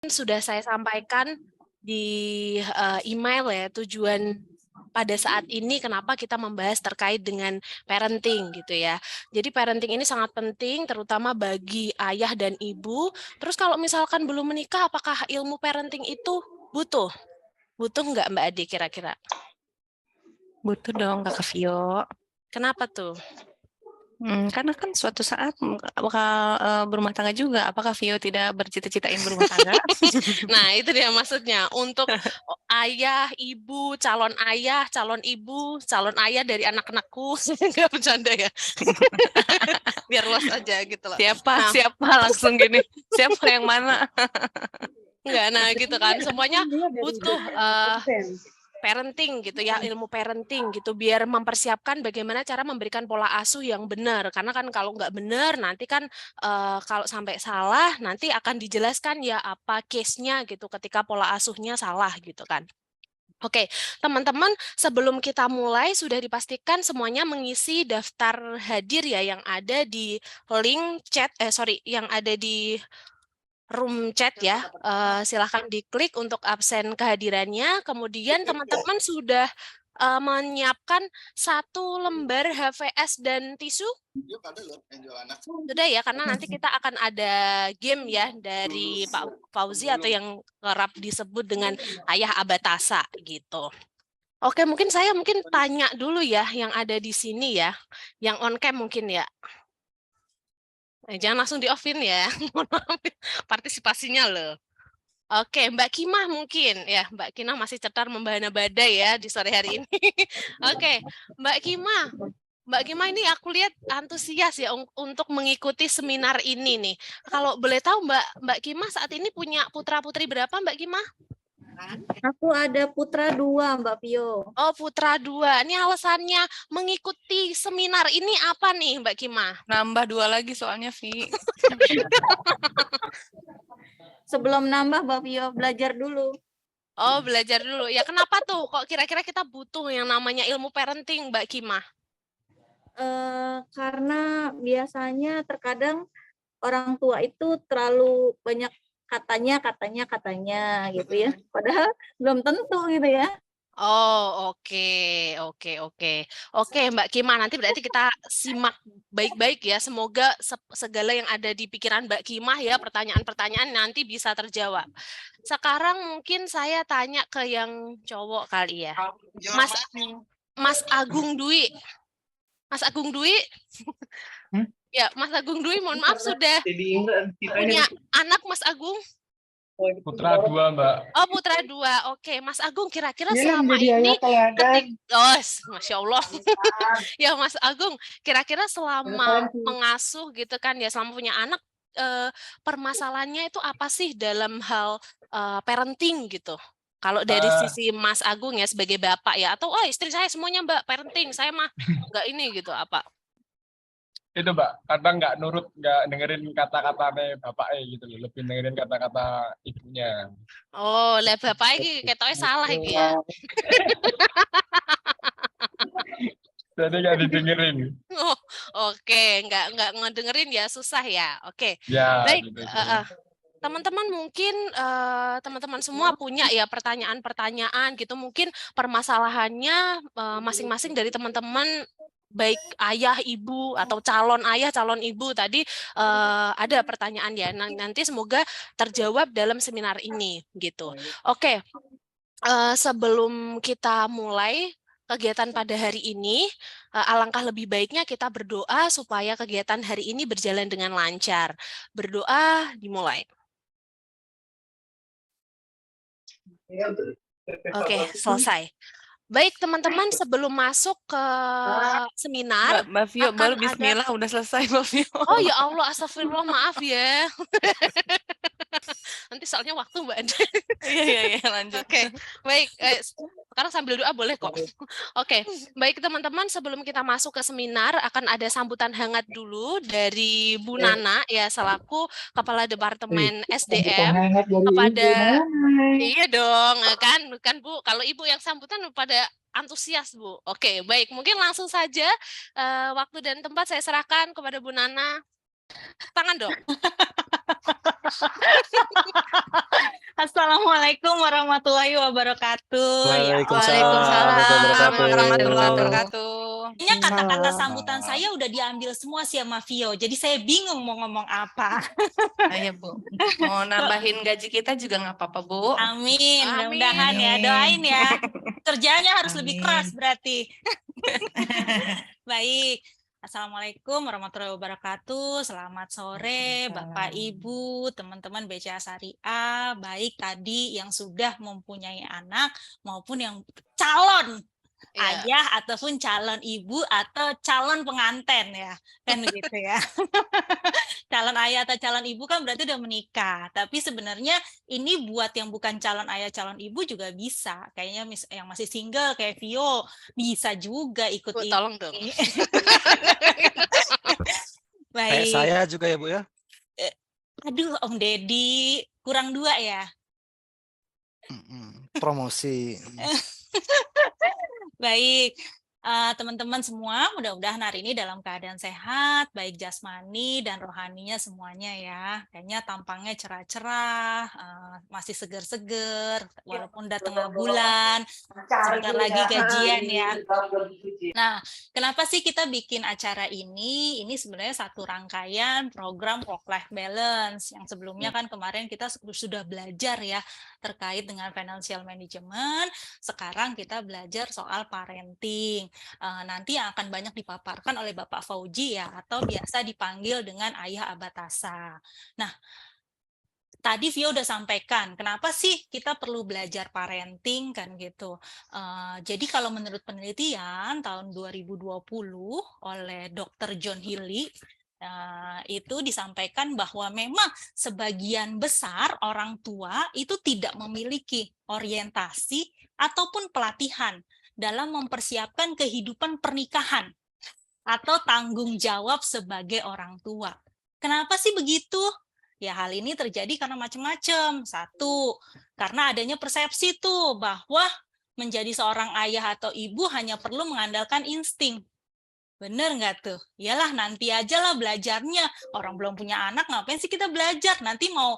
sudah saya sampaikan di email ya, tujuan pada saat ini kenapa kita membahas terkait dengan parenting gitu ya. Jadi parenting ini sangat penting terutama bagi ayah dan ibu. Terus kalau misalkan belum menikah, apakah ilmu parenting itu butuh? Butuh nggak Mbak Ade kira-kira? Butuh dong Kakak Vio. Kenapa tuh? Karena kan suatu saat bakal berumah tangga juga. Apakah Vio tidak bercita-citain berumah tangga? Nah, itu dia maksudnya. Untuk ayah, ibu, calon ibu, calon ayah dari anak-anakku. Nggak bercanda ya. Biar luas aja gitu loh. Nah, Siapa langsung gini. Siapa yang mana? enggak, nah gitu kan. Semuanya butuh parenting gitu ya, ilmu parenting gitu, biar mempersiapkan bagaimana cara memberikan pola asuh yang benar. Karena kan kalau nggak benar, nanti kan kalau sampai salah, nanti akan dijelaskan ya apa case-nya gitu ketika pola asuhnya salah gitu kan. Oke, teman-teman, sebelum kita mulai, sudah dipastikan semuanya mengisi daftar hadir ya yang ada di link chat, yang ada di room chat ya. Silahkan diklik untuk absen kehadirannya. Kemudian teman-teman sudah menyiapkan 1 lembar HVS dan tisu? Sudah ya, karena nanti kita akan ada game ya dari Pak Fauzi atau yang kerap disebut dengan Ayah Abatasa gitu. Oke, mungkin saya tanya dulu ya yang ada di sini ya, yang on cam mungkin ya. Jangan langsung di-off-in ya, mohon maaf partisipasinya loh. Oke, Mbak Kimah mungkin ya, Mbak Kimah masih cetar membahana badai ya di sore hari ini. Oke, Mbak Kimah ini aku lihat antusias ya untuk mengikuti seminar ini nih. Kalau boleh tahu Mbak Kimah saat ini punya putra-putri berapa Mbak Kimah? Aku ada putra 2, Mbak Pio. Oh, putra 2. Ini alasannya mengikuti seminar ini apa nih, Mbak Kimah? Nambah 2 lagi soalnya, Vi. Sebelum nambah, Mbak Pio belajar dulu. Oh, belajar dulu. Ya, kenapa tuh? Kok kira-kira kita butuh yang namanya ilmu parenting, Mbak Kimah? Karena biasanya terkadang orang tua itu terlalu banyak katanya gitu ya. Padahal belum tentu gitu ya. Oh, oke, Mbak Kima. Nanti berarti kita simak baik-baik ya. Semoga segala yang ada di pikiran Mbak Kima ya, pertanyaan-pertanyaan nanti bisa terjawab. Sekarang mungkin saya tanya ke yang cowok kali ya. Mas Agung Dwi. Mas Agung Dwi? Ya, Mas Agung Dwi, mohon maaf sudah punya anak Mas Agung? Putra 2, Mbak. Oh, putra 2. Oke, Mas Agung, kira-kira selama ini Masya Allah. Ya, Mas Agung, kira-kira selama mengasuh gitu kan ya, selama punya anak, permasalahannya itu apa sih dalam hal parenting gitu? Kalau dari sisi Mas Agung ya sebagai bapak ya, atau istri saya semuanya Mbak parenting, saya mah nggak ini gitu apa? Itu, Mbak, kadang nggak dengerin kata-katanya bapaknya gitu loh, lebih dengerin kata-kata ibunya. Oh, lah bapak ini ketoknya salah iki ya. Jadi nggak didengerin. Oh, oke, nggak ngedengerin ya, susah ya. Oke, Ya, baik. gitu. Teman-teman mungkin teman-teman semua punya ya pertanyaan-pertanyaan gitu. Mungkin permasalahannya masing-masing dari teman-teman, baik ayah, ibu, atau calon ayah, calon ibu tadi ada pertanyaan ya. Nanti semoga terjawab dalam seminar ini gitu. Oke, sebelum kita mulai kegiatan pada hari ini, alangkah lebih baiknya kita berdoa supaya kegiatan hari ini berjalan dengan lancar. Berdoa dimulai. Oke, selesai. Baik teman-teman, sebelum masuk ke seminar, Mbak Vio, baru akan bismillah ada... udah selesai, Mbak Vio. Oh ya Allah, astagfirullah, maaf ya. Nanti soalnya waktu Mbak Ade. Iya, lanjut. Oke, baik. Sekarang sambil doa boleh kok. Oke, baik teman-teman, sebelum kita masuk ke seminar, akan ada sambutan hangat dulu dari Bu Nana ya, selaku Kepala Departemen SDM kepada... Iya dong, kan Bu. Kalau Ibu yang sambutan pada antusias Bu. Oke, baik. Mungkin langsung saja waktu dan tempat saya serahkan kepada Bu Nana. Tangan dong. Assalamualaikum warahmatullahi wabarakatuh. Waalaikumsalam warahmatullahi wabarakatuh. Ini kata-kata sambutan saya udah diambil semua sih sama Vio, jadi saya bingung mau ngomong apa. Ayo Bu, mau nambahin gaji kita juga nggak apa-apa Bu. Amin, mudah-mudahan ya, doain ya. Kerjanya harus lebih keras berarti. Baik. Assalamualaikum warahmatullahi wabarakatuh. Selamat sore Bapak Ibu, teman-teman BCA Syariah, baik tadi yang sudah mempunyai anak maupun yang calon ayah ataupun calon ibu atau calon pengantin ya. Kan begitu ya. Calon ayah atau calon ibu kan berarti udah menikah. Tapi sebenarnya ini buat yang bukan calon ayah, calon ibu juga bisa. Kayaknya yang masih single kayak Vio bisa juga ikut Bu, ini. tolong dong. Kayak Baik. saya juga ya Bu ya. Aduh, Om Deddy kurang 2 ya. Promosi. Baik, teman-teman semua, mudah-mudahan hari ini dalam keadaan sehat, baik jasmani dan rohaninya semuanya ya. Kayaknya tampangnya cerah-cerah, masih seger-seger, walaupun udah tengah bulan, sebentar lagi gajian ya. Nah, kenapa sih kita bikin acara ini? Ini sebenarnya satu rangkaian program work-life balance, yang sebelumnya kan kemarin kita sudah belajar ya, terkait dengan financial management. Sekarang kita belajar soal parenting. Nanti yang akan banyak dipaparkan oleh Bapak Fauzi ya, atau biasa dipanggil dengan Ayah Abatasa. Nah, tadi Vio udah sampaikan, kenapa sih kita perlu belajar parenting kan gitu. Jadi kalau menurut penelitian tahun 2020 oleh Dr. John Healy, itu disampaikan bahwa memang sebagian besar orang tua itu tidak memiliki orientasi ataupun pelatihan dalam mempersiapkan kehidupan pernikahan atau tanggung jawab sebagai orang tua. Kenapa sih begitu? Ya hal ini terjadi karena macam-macam. Satu, karena adanya persepsi tuh bahwa menjadi seorang ayah atau ibu hanya perlu mengandalkan insting. Bener nggak tuh? Iyalah nanti aja lah belajarnya. Orang belum punya anak, ngapain sih kita belajar? Nanti mau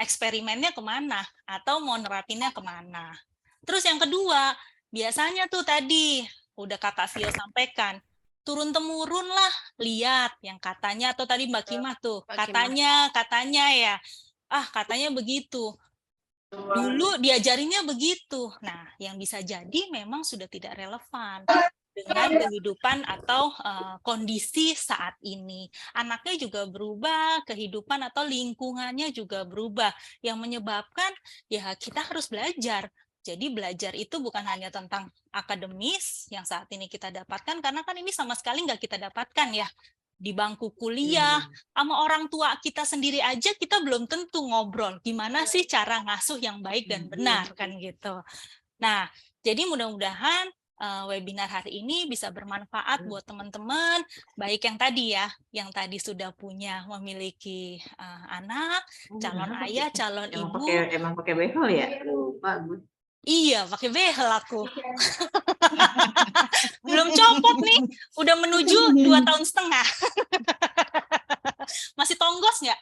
eksperimennya kemana? Atau mau nerapinnya kemana? Terus yang kedua, biasanya tuh tadi, udah Kakak Vio sampaikan, turun-temurun lah, lihat yang katanya, atau tadi Mbak Kimah tuh, katanya ya, katanya begitu. Dulu diajarinnya begitu. Nah, yang bisa jadi memang sudah tidak relevan dengan kehidupan atau kondisi saat ini. Anaknya juga berubah, kehidupan atau lingkungannya juga berubah, yang menyebabkan ya kita harus belajar. Jadi belajar itu bukan hanya tentang akademis yang saat ini kita dapatkan, karena kan ini sama sekali nggak kita dapatkan ya. Di bangku kuliah, sama orang tua kita sendiri aja kita belum tentu ngobrol gimana sih cara ngasuh yang baik dan benar kan gitu. Nah, jadi mudah-mudahan webinar hari ini bisa bermanfaat buat teman-teman, baik yang tadi ya, yang tadi sudah memiliki anak, calon ayah, calon ibu. Emang pakai behel ya? Bagus. Iya, pakai behel aku. Belum copot nih, udah menuju 2,5 tahun. Masih tonggos nggak?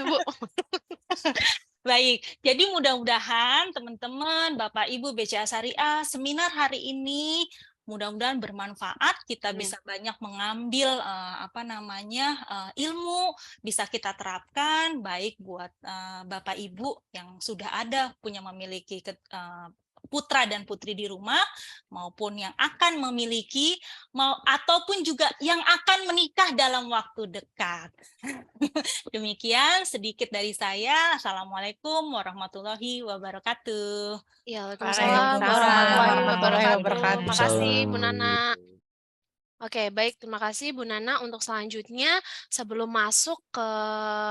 Bu. Baik, jadi mudah-mudahan teman-teman, Bapak Ibu BCA Syariah, seminar hari ini mudah-mudahan bermanfaat, kita bisa banyak mengambil ilmu, bisa kita terapkan baik buat Bapak Ibu yang sudah ada memiliki putra dan putri di rumah, maupun yang akan memiliki, ataupun juga yang akan menikah dalam waktu dekat. Demikian sedikit dari saya. Assalamualaikum warahmatullahi wabarakatuh. Waalaikumsalam warahmatullahi wabarakatuh. Terima kasih Bu Nana. Oke, baik. Terima kasih Bu Nana. Untuk selanjutnya, sebelum masuk ke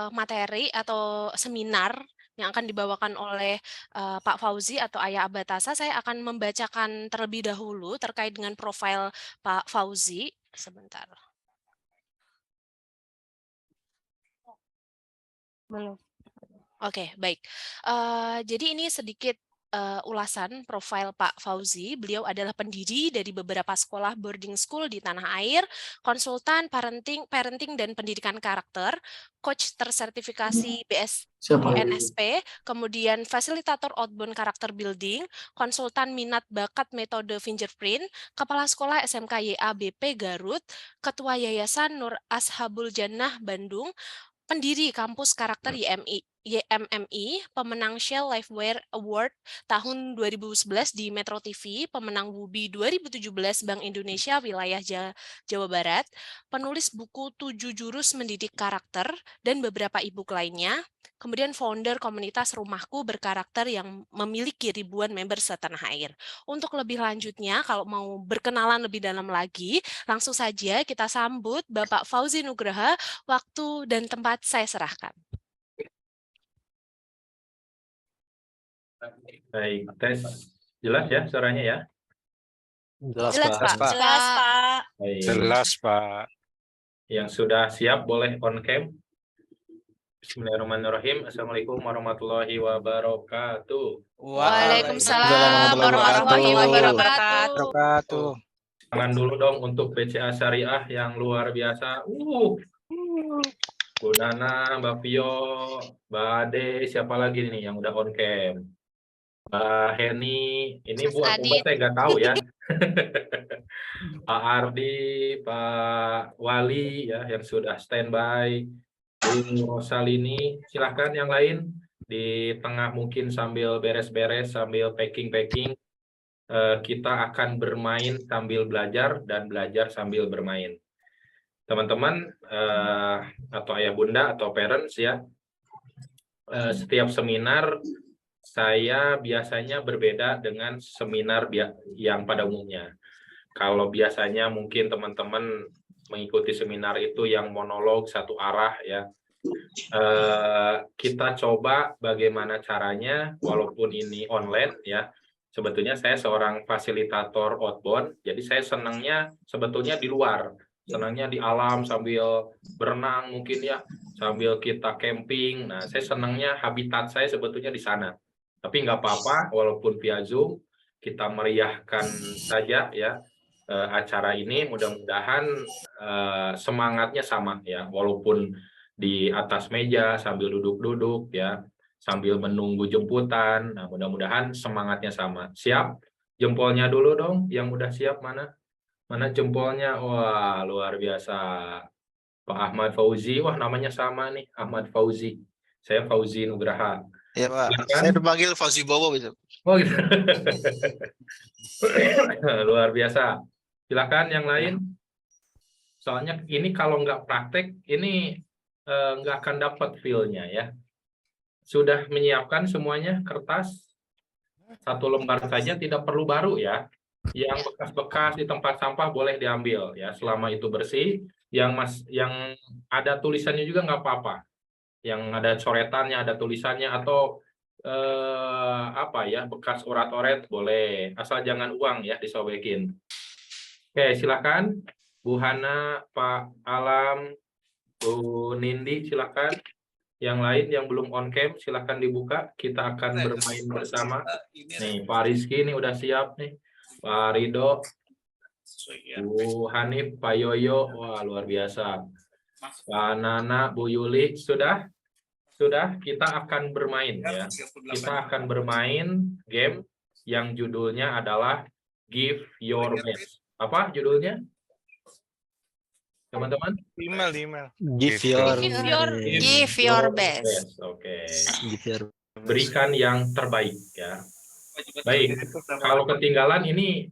materi atau seminar yang akan dibawakan oleh Pak Fauzi atau Ayah Abatasa, saya akan membacakan terlebih dahulu terkait dengan profil Pak Fauzi. Sebentar. Belum. Oke, baik. Jadi ini sedikit ulasan profil Pak Fauzi. Beliau adalah pendiri dari beberapa sekolah boarding school di tanah air, konsultan parenting dan pendidikan karakter, coach tersertifikasi BNSP, kemudian fasilitator outbound karakter building, konsultan minat bakat metode fingerprint, kepala sekolah SMK YABP Garut, ketua Yayasan Nur Ashabul Jannah Bandung, pendiri kampus karakter YMMI, pemenang Shell Lifeware Award tahun 2011 di Metro TV, pemenang WUBI 2017 Bank Indonesia Wilayah Jawa Barat, penulis buku 7 Jurus Mendidik Karakter, dan beberapa e-book lainnya, kemudian founder komunitas Rumahku Berkarakter yang memiliki ribuan member setanah air. Untuk lebih lanjutnya, kalau mau berkenalan lebih dalam lagi, langsung saja kita sambut Bapak Fauzi Nugraha. Waktu dan tempat saya serahkan. Baik, tes jelas ya suaranya ya? Jelas, Jelas, Pak. Pak. Jelas, Pak. Baik. Jelas, Pak. Yang sudah siap boleh on cam. Bismillahirrahmanirrahim. Assalamualaikum warahmatullahi wabarakatuh. Waalaikumsalam warahmatullahi wabarakatuh. Tangan dulu dong untuk BCA Syariah yang luar biasa. Bu Nana, Mbak Pio, Mbak Ade, siapa lagi nih yang udah on cam? Mbak Heni, ini Bu aku saya nggak tahu ya. Pak Ardi, Pak Wali ya yang sudah standby. Bu Rosalini, silahkan yang lain di tengah mungkin sambil beres-beres, sambil packing-packing. Kita akan bermain sambil belajar dan belajar sambil bermain. Teman-teman atau ayah bunda atau parents ya, setiap seminar saya biasanya berbeda dengan seminar yang pada umumnya. Kalau biasanya mungkin teman-teman mengikuti seminar itu yang monolog satu arah ya, kita coba bagaimana caranya walaupun ini online ya. Sebetulnya saya seorang fasilitator outbound, jadi saya senangnya sebetulnya di luar, senangnya di alam sambil berenang mungkin ya, sambil kita camping. Nah, saya senangnya habitat saya sebetulnya di sana. Tapi nggak apa-apa, walaupun via Zoom, kita meriahkan saja ya acara ini. Mudah-mudahan semangatnya sama ya, walaupun di atas meja sambil duduk-duduk ya, sambil menunggu jemputan. Nah, mudah-mudahan semangatnya sama. Siap? Jempolnya dulu dong, yang udah siap mana? Mana jempolnya? Wah, luar biasa. Pak Ahmad Fauzi, wah namanya sama nih, Ahmad Fauzi. Saya Fauzi Nugraha. Iya, Pak. Silakan. Saya dipanggil Fauzi Bowo bisa. Oh gitu. Luar biasa. Silakan yang lain. Soalnya ini kalau nggak praktek, ini nggak akan dapat feel-nya ya. Sudah menyiapkan semuanya kertas? Satu lembar saja, tidak perlu baru ya. Yang bekas-bekas di tempat sampah boleh diambil ya, selama itu bersih. Yang ada tulisannya juga nggak apa-apa. Yang ada coretannya, ada tulisannya atau apa ya, bekas orat-oret boleh, asal jangan uang ya disobekin. Oke, silakan Bu Hana, Pak Alam, Bu Nindi, silakan. Yang lain yang belum on cam silakan dibuka, kita akan bermain bersama. Nih Pak Rizky ini udah siap nih, Pak Rido, Bu Hanif, Pak Yoyo, wah luar biasa. Pak Nana, Bu Yuli, sudah kita akan bermain ya. Kita akan bermain game yang judulnya adalah Give Your Best. Apa judulnya? Teman-teman? Email. Give your best. Oke. Berikan yang terbaik ya. Baik. Kalau ketinggalan ini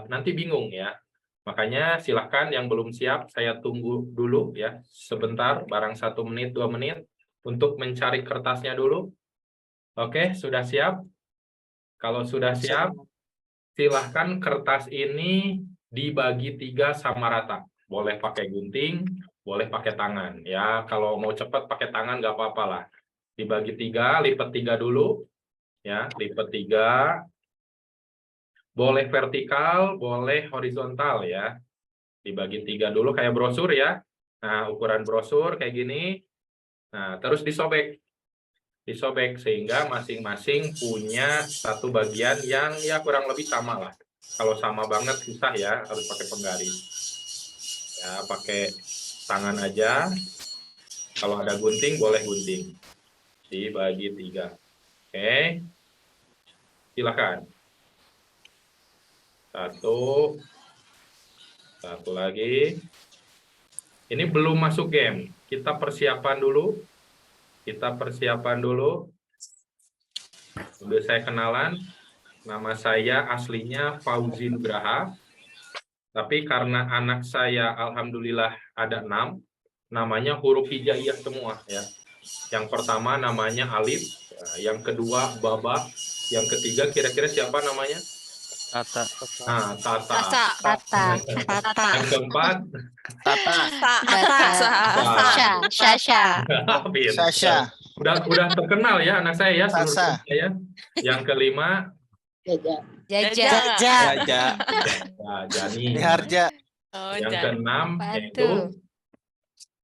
nanti bingung ya. Makanya silahkan yang belum siap, saya tunggu dulu ya sebentar, barang 1 menit 2 menit untuk mencari kertasnya dulu. Oke, sudah siap? Kalau sudah siap, silahkan kertas ini dibagi 3 sama rata. Boleh pakai gunting, boleh pakai tangan. Ya, kalau mau cepat pakai tangan nggak apa-apa lah. Dibagi 3, lipat 3 dulu. Ya, lipat 3. Boleh vertikal, boleh horizontal ya. Dibagi 3 dulu kayak brosur ya. Nah, ukuran brosur kayak gini. Nah, terus disobek. disobek sehingga masing-masing punya satu bagian yang ya kurang lebih sama lah. Kalau sama banget susah ya, harus pakai penggaris. Ya, pakai tangan aja. Kalau ada gunting boleh gunting. Dibagi 3. Oke. Silakan. Satu lagi. Ini belum masuk game. Kita persiapan dulu. Udah saya kenalan. Nama saya aslinya Fauzi Nugraha. Tapi karena anak saya alhamdulillah ada 6, namanya huruf hijaiyah semua ya. Yang pertama namanya Alif, yang kedua Baba, yang ketiga kira-kira siapa namanya? Tata. Nah, Tata. Tata. Yang keempat Sasha. Sasha. Udah terkenal ya anak saya ya seluruh Sasa. saya. Yang kelima Jaja. Jani. Harja. Yang keenam yaitu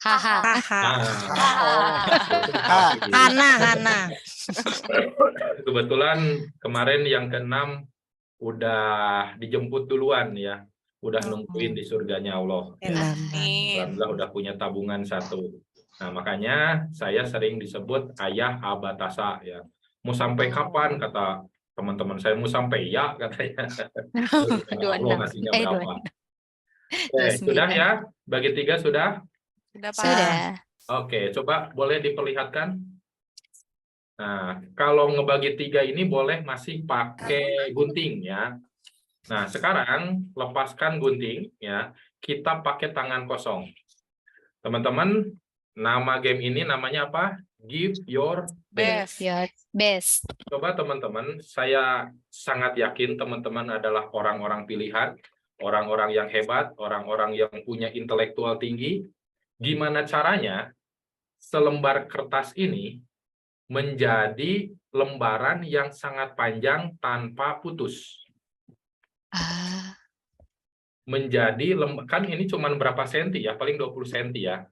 Hana. Kebetulan kemarin yang keenam udah dijemput duluan ya, udah nungguin di surganya Allah. Alhamdulillah udah punya tabungan 1. Nah makanya saya sering disebut ayah Abatasa ya. Mau sampai kapan kata teman-teman saya, mau sampai ya katanya. Allah ngasihnya berapa? Oke, sudah ya, bagi 3 sudah. Sudah. Oke, coba boleh diperlihatkan. Nah, kalau ngebagi 3 ini boleh masih pakai gunting ya. Nah, sekarang lepaskan gunting ya. Kita pakai tangan kosong. Teman-teman, nama game ini namanya apa? Give your best. Your best. Coba teman-teman, saya sangat yakin teman-teman adalah orang-orang pilihan, orang-orang yang hebat, orang-orang yang punya intelektual tinggi. Gimana caranya selembar kertas ini menjadi lembaran yang sangat panjang tanpa putus. Menjadi kan ini cuma berapa senti ya, paling 20 senti ya.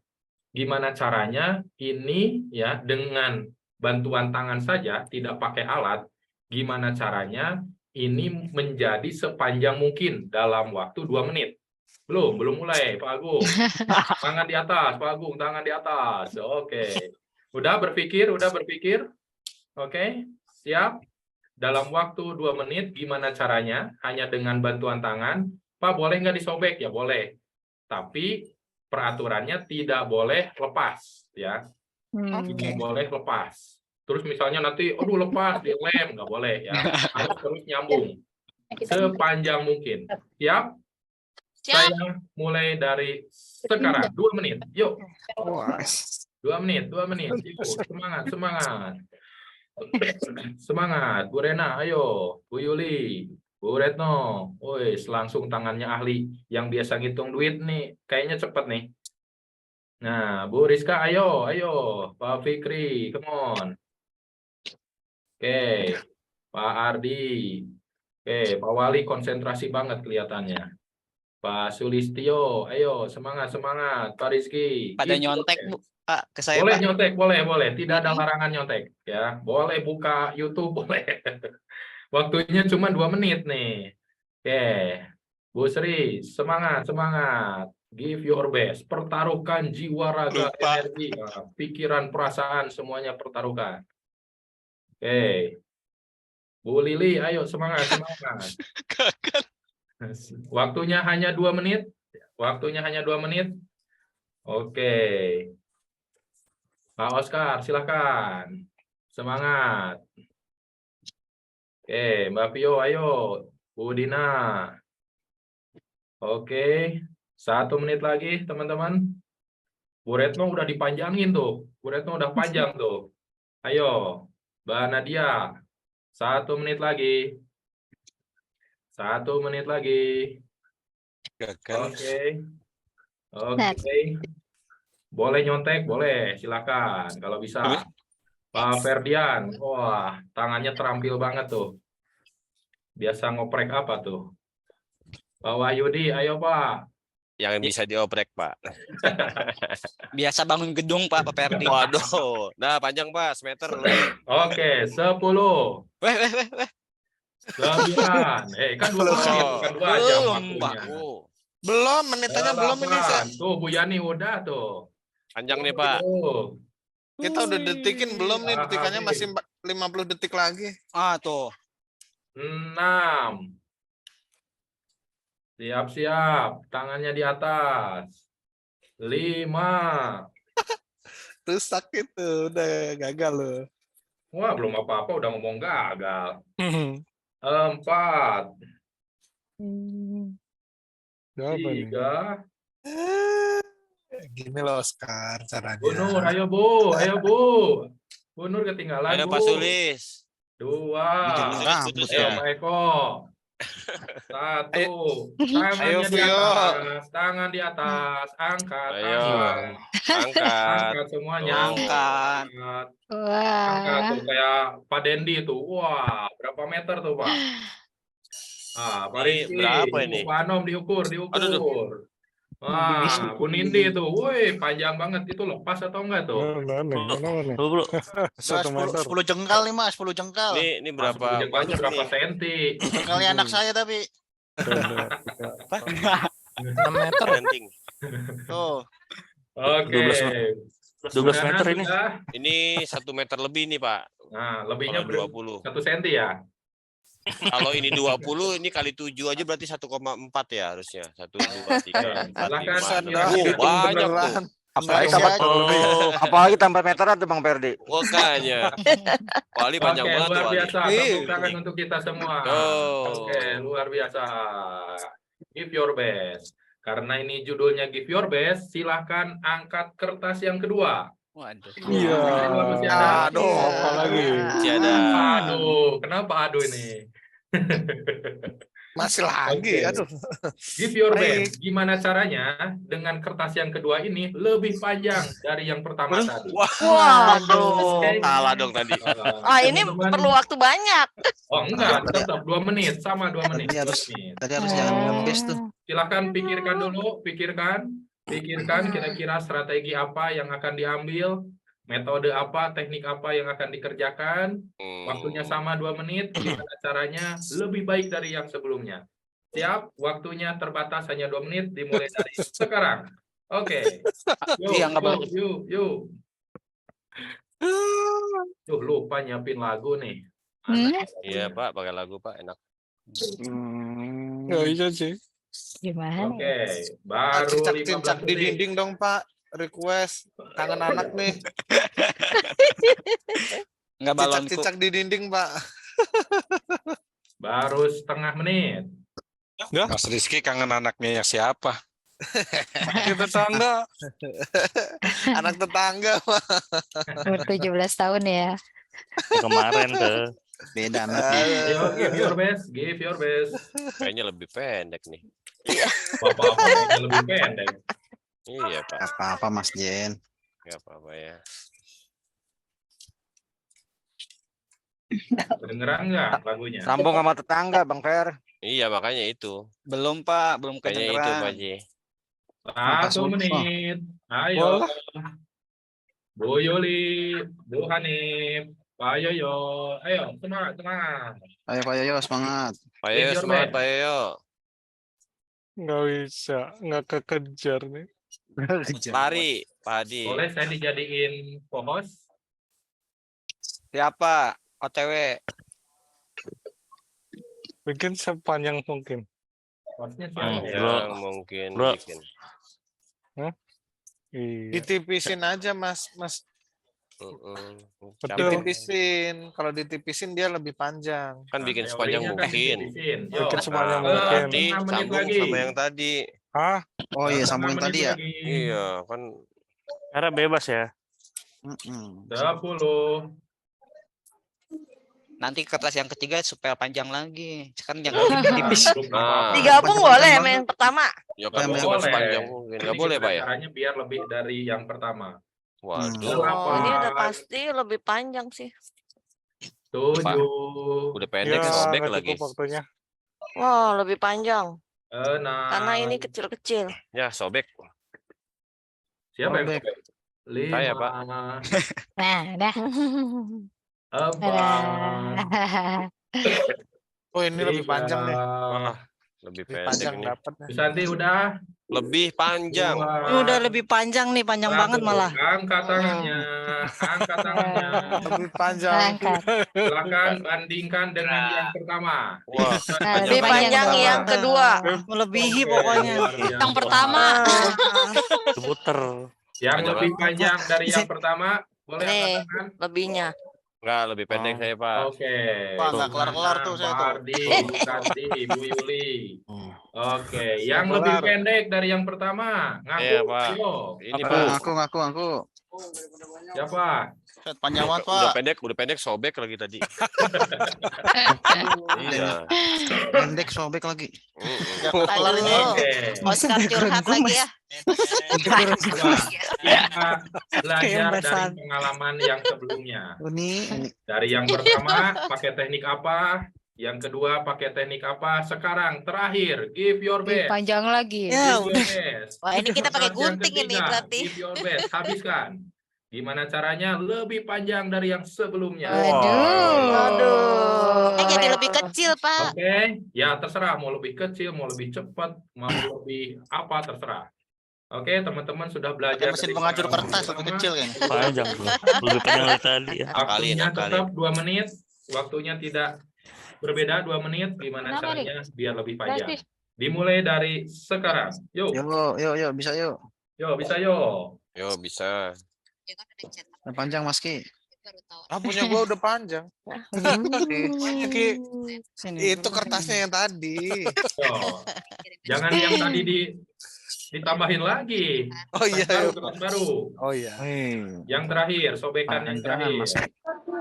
Gimana caranya ini ya dengan bantuan tangan saja, tidak pakai alat, gimana caranya ini menjadi sepanjang mungkin dalam waktu 2 menit. Belum mulai, Pak Agung. Tangan di atas, Pak Agung, tangan di atas. Oke. Udah berpikir? Oke, siap. Dalam waktu 2 menit, gimana caranya? Hanya dengan bantuan tangan. Pak, boleh nggak disobek? Ya boleh. Tapi peraturannya tidak boleh lepas, ya. Tidak boleh lepas. Terus misalnya nanti, aduh lepas, dilem, nggak boleh, ya. Harus terus nyambung. Sepanjang mungkin. Siap? Saya mulai dari sekarang, 2 menit. Yuk. 2 menit. Yuk, semangat. Bu Rena, ayo. Bu Yuli, Bu Retno. Woi, langsung tangannya ahli. Yang biasa ngitung duit nih, kayaknya cepet nih. Nah, Bu Rizka, ayo. Pak Fikri, come on. Oke. Pak Ardi. Oke, Pak Wali konsentrasi banget kelihatannya. Pak Sulistio, ayo semangat. Pak Rizky. Pada nyontek Bu, Pak, ke saya Boleh Pak. nyontek, boleh. Tidak ada larangan nyontek, ya. Boleh buka YouTube, boleh. Waktunya cuma 2 menit nih. Oke, Bu Sri, semangat. Give your best. Pertaruhkan jiwa, raga, energi, pikiran, perasaan, semuanya pertaruhkan. Oke, Bu Lili, ayo semangat. Waktunya hanya 2 menit. Oke. Pak Oscar, silakan. Semangat. Oke, Mbak Pio, ayo. Bu Dina. Oke. 1 menit lagi, teman-teman. Bu Retno udah dipanjangin tuh. Bu Retno udah panjang tuh. Ayo. Mbak Nadia. 1 menit lagi. 1 menit lagi. Oke. Boleh nyontek, boleh. Silakan kalau bisa. Pak Ferdian, wah, tangannya terampil banget tuh. Biasa ngoprek apa tuh? Pak Wahyudi, ayo Pak. Yang bisa dioprek, Pak. Biasa bangun gedung, Pak Perdi. Waduh. Nah, panjang, Pak. Semeter. Oke, 10. Weh. 9. Kan 2 menit, bukan 2 jam waktunya. Belum, menitannya belum ini. 8. Tuh, Bu Yani udah tuh. Panjang nih, Pak. Kita udah detikin belum nih, detikannya masih 50 detik lagi. Tuh. 6. Siap-siap, tangannya di atas. 5. Rusak itu, udah gagal loh. Wah, belum apa-apa udah ngomong gagal. 4. 3. Gini loh, Oscar, caranya. Bu Nur, ayo Bu, Bu Nur ketinggalan, Ada Bu. Pak Sulis. 2. Rambut Ayo, ya. Pak Eko. 1. Tangannya di Vio. atas, tangan di atas, angkat, Ayo. angkat, Angkat. semuanya, Angkat. angkat tuh kayak Pak Dendi tuh, wah, berapa meter tuh Pak? Pak Rizky, berapa ini? Pak Anom diukur. Aduh. Wah, Bu Nindi tuh, woi, panjang banget itu, lepas atau enggak tuh? 10 jengkal nih, Mas, 10 jengkal. Ini berapa banyak berapa nih? senti? Kali anak saya tapi. 6 meter. Penting. Tuh. Oke. 12 meter ini. Ini 1 meter lebih nih, Pak. Nah, lebihnya Kalau 20. 1 senti ya? Kalau ini 20, ini kali 7 aja berarti 1,4 ya harusnya. 1, 2, 3, 4, 5. Banyak tuh. Apalagi tambah meteran tuh Bang Perdi. Makanya. Wali panjang banget. Luar Wali. biasa. Tepuk tangan untuk kita semua. Oke, luar biasa. Give your best. Karena ini judulnya Give Your Best, silahkan angkat kertas yang kedua. Waduh. Iya. Aduh, apalagi. Masih ada. Aduh, kenapa aduh ini? Masih lagi, Oke. aduh. Give your best. Gimana caranya dengan kertas yang kedua ini lebih panjang dari yang pertama tadi? Waduh. Salah dong tadi. Ini perlu waktu banyak. Oh enggak, tetap 2 menit, sama 2 menit. Tadi harus jangan ngebes tuh. Silakan pikirkan dulu, pikirkan kira-kira strategi apa yang akan diambil, metode apa, teknik apa yang akan dikerjakan. Waktunya sama 2 menit, gimana caranya lebih baik dari yang sebelumnya. Siap, waktunya terbatas hanya 2 menit, dimulai dari sekarang. Oke. Yuk. Tuh, lupa nyiapin lagu nih. Iya, Pak, pakai lagu, Pak, enak. Nggak bisa sih. Gimana? Oke, baru 15 Cincak di detik. dinding dong, Pak. Request. Kangen anak nih. Enggak balonku. Cicak di dinding, Pak. Baru setengah menit. Mas Rizky kangen anaknya siapa? Tetangga. Anak tetangga, Pak. Umur 17 tahun ya. Kemarin tuh. Beda anaknya. Ayo, give your best. Kayaknya lebih pendek nih. Apa-apa kayaknya lebih pendek. Iya, Pak. Apa-apa Mas Jen. Enggak apa-apa ya. Kedengeran nggak lagunya? Sambung sama tetangga Bang Fer. Iya, makanya itu. Belum, Pak, belum Kayaknya itu, kedengeran. Pak Ji. 1 menit. Ayo. Bu Yuli, Bu Hanif, Pak Yoyo. Ayo, semangat. Ayo Pak Yoyo, semangat. Pak Yoyo, semangat, Pak Yoyo. Nggak bisa, nggak kekejar nih. Lari, Pak Hadi. Boleh saya dijadiin co-host? Siapa? OTW. Bikin sepanjang mungkin. Hostnya Yang mungkin Bro. bikin. Iya. Ditipisin aja, Mas. Betul. Ditipisin. Kalau ditipisin dia lebih panjang. Kan bikin sepanjang mungkin. Bikin sepanjang mungkin. Nanti sambung sama yang tadi. Hah? Oh iya, sambungin tadi ya. Iya, kan. Karena bebas ya. 10. Nanti kertas yang ketiga supaya panjang lagi. Sekarang jangan tipis. Digabung boleh sama yang pertama. Ya kan Boleh. sepanjang mungkin. Nggak boleh, Pak ya? Caranya biar lebih dari yang pertama. Waduh. Ini udah pasti lebih panjang sih. 7. Udah pendek, Ya, sobek nggak lagi. cukup waktunya. Wah, lebih panjang. Karena ini kecil-kecil. Ya, sobek. Siapa yang sobek? Saya, Pak. 5, Nah, dah. 4, Oh, ini lebih panjang nih. Wah, lebih pendek Panjang ini. dapat. Santi udah. Lebih panjang. Ini udah lebih panjang nih, panjang banget malah. Angkat tangannya, angkat tangannya. Lebih panjang. Silakan bandingkan dengan yang pertama. Wah, Lebih panjang yang kedua. Melebihi pokoknya. Yang pertama. Seputer. Yang lebih panjang dari yang pertama, boleh Nih, angkat tangan. lebihnya. enggak lebih pendek saya, Pak. Oke. Wah, nggak kelar-kelar tuh saya tuh. Ardi, Santi, Ibu Yuli. Oke, yang Nggak lebih kelar. pendek dari yang pertama. Ngaku, Iya, Pak. ayo. Ini, Aku, Pak. aku. Siapa? Panjang banget, Udah pendek sobek lagi tadi. Iya. Pendek sobek lagi. Aduh, Oke. Oscar curhat lagi ya. Kita belajar dari pengalaman yang sebelumnya. Ini. Dari yang pertama pakai teknik apa? Yang kedua pakai teknik apa? Sekarang terakhir, give your best. Panjang lagi. Ya, Give your best. Wah, ini kita pakai Yang gunting ini ketiga, berarti. give your best. Habiskan. Gimana caranya lebih panjang dari yang sebelumnya? Aduh. Jadi lebih kecil, Pak. Oke, ya terserah mau lebih kecil, mau lebih cepat, mau lebih apa terserah. Oke, teman-teman sudah belajar. Mesin dari pengacur pengalaman kertas lebih pertama. kecil kayaknya. Panjang bro. Lebih panjang dari tadi ya. Waktunya Nakalin. tetap 2 menit. Waktunya tidak berbeda 2 menit. Gimana Kenapa, caranya biar lebih panjang? Pasti. Dimulai dari sekarang. Yuk, Yuk, bisa yuk. yuk bisa yuk. Yo, bisa. Yang panjang Mas Ki. Ah, punya gua udah panjang. Banyak Ki. Itu kertasnya yang tadi. Yo. Jangan yang tadi ditambahin lagi. Oh iya. Kertas baru. Oh iya. Yang terakhir, sobekan yang terakhir.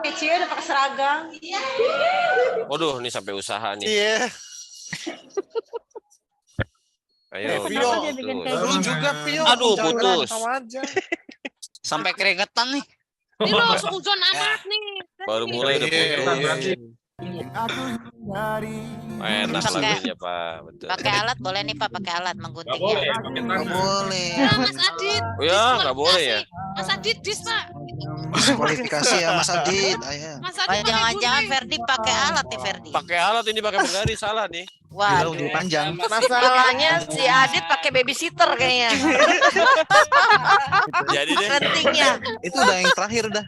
Kecil udah pakai seragam. Waduh, ini sampai usaha nih. Iya. Ayo. Pio, tuh. lu juga Pio. Aduh, Jangan putus. sama aja. Sampai keringetan nih. Ini lo seuzon amat nih. Baru mulai udah putus. Enak Pakai- lagunya, Pak. Betul. Pakai alat boleh nih, Pak, pakai alat Nggak menggunting boleh, ya. pakai tangan. Boleh. Ya, Mas Adit. Oh ya, nggak boleh ya? Mas Adit, dis, Pak. Kualifikasi ya Mas Adit. Ayo. Mas Oh, Adit pakai jangan-jangan gunting. Ferdi pakai alat nih, Ferdi. Pakai alat ini, pakai penggaris salah nih. Waduh. Lebih panjang. Masalahnya si Adit pakai babysitter kayaknya. Jadi deh. Pentingnya. Itu udah yang terakhir dah.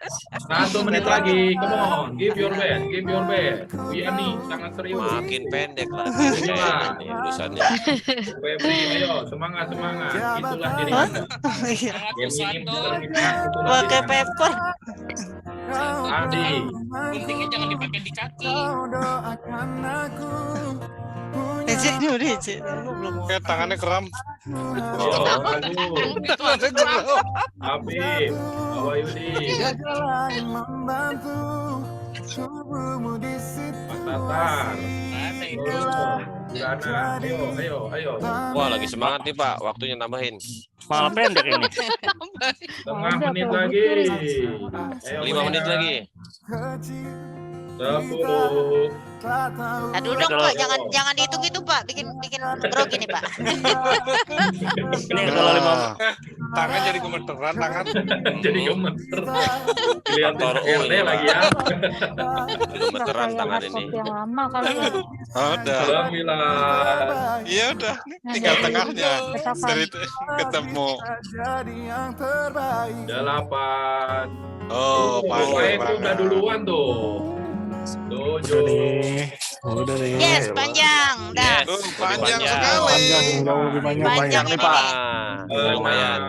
1 menit lagi, come on, give your best, give your best. Yani sangat serius. Makin pendek lagi kayaknya nih urusannya. Febri, ayo semangat semangat. Itulah diri Anda. Game ini itulah Pakai diri Anda. paper. Ardi, Guntingnya jangan dipakai di kaki. Ini udah Ece. Lu belum mau. Kayak tangannya kram. oh, bagus. Habib, Awayudi, Mas Tatar, Gana, ayo. Wah, lagi semangat nih, Pak. Waktunya tambahin. Malah pendek ini. Setengah menit lagi. Ayo, 5 menit lagi. 10. Aduh dong, Pak, jangan dihitung itu, Pak. Bikin grogi nih, Pak. Ini kalau 5 tangan jadi gemeteran tangan. Jadi gemeter. Kelihatan Faktor U RD ini, lagi Pak. ya. Gemeteran tangan ini. Yang lama kali ya. Udah. Alhamdulillah. Iya udah. Tinggal tengahnya. Dari ketemu. 8. Oh, Saya panjang itu udah banget. duluan tuh. 7. Udah nih. Yes, panjang. Dah. Yes, lebih Panjang panjang. sekali. Panjang ini nih. Nah, lumayan.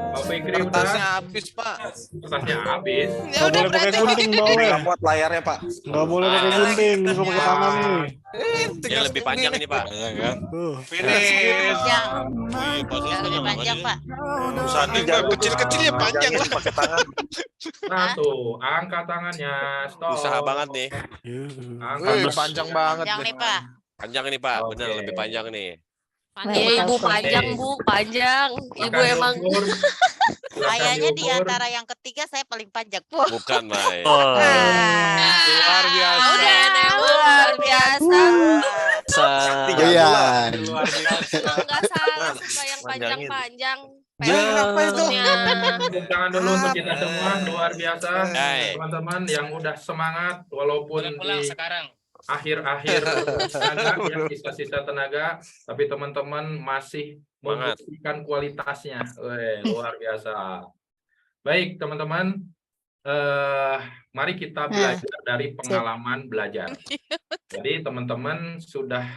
Pak Fikri Kertasnya udah. habis, Pak. Kertasnya habis. Ya udah berarti. Nggak muat layarnya Pak. Nggak boleh pakai gunting, bisa pakai tangan nih. Yang lebih panjang ini, Pak. Iya kan? Finish. Panjang. Wih, pas Yang lebih panjang, Pak. Sandi kecil-kecil ya panjang lah. Pakai tangan. 1. Angkat tangannya. Stop. Usaha banget nih. Angkat Wih, panjang banget. Panjang nih, Pak. Panjang ini, Pak. Bener, Oke. lebih panjang nih. Iya, Ibu panjang, Bu, panjang. Ibu emang Kayaknya di antara yang ketiga saya paling panjang. Wah. Bukan, Mai. Luar biasa. udah, Luar biasa. biasa. Iya. Luar biasa. Nggak salah suka yang Panjangin. panjang-panjang. Apa itu? Tepuk tangan dulu untuk kita semua, luar biasa. Hai. Teman-teman yang udah semangat, walaupun Pulang di sekarang. akhir-akhir tenaga, ya, sisa-sisa tenaga, tapi teman-teman masih Semangat. membuktikan kualitasnya. Weh, luar biasa. Baik, teman-teman, mari kita belajar dari pengalaman belajar. Jadi teman-teman sudah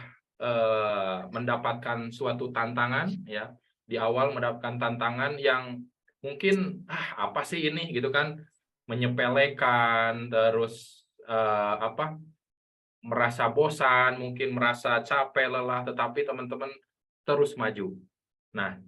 mendapatkan suatu tantangan, ya, di awal mendapatkan tantangan yang mungkin apa sih ini gitu kan, menyepelekan, terus merasa bosan, mungkin merasa capek, lelah, tetapi teman-teman terus maju. Nah,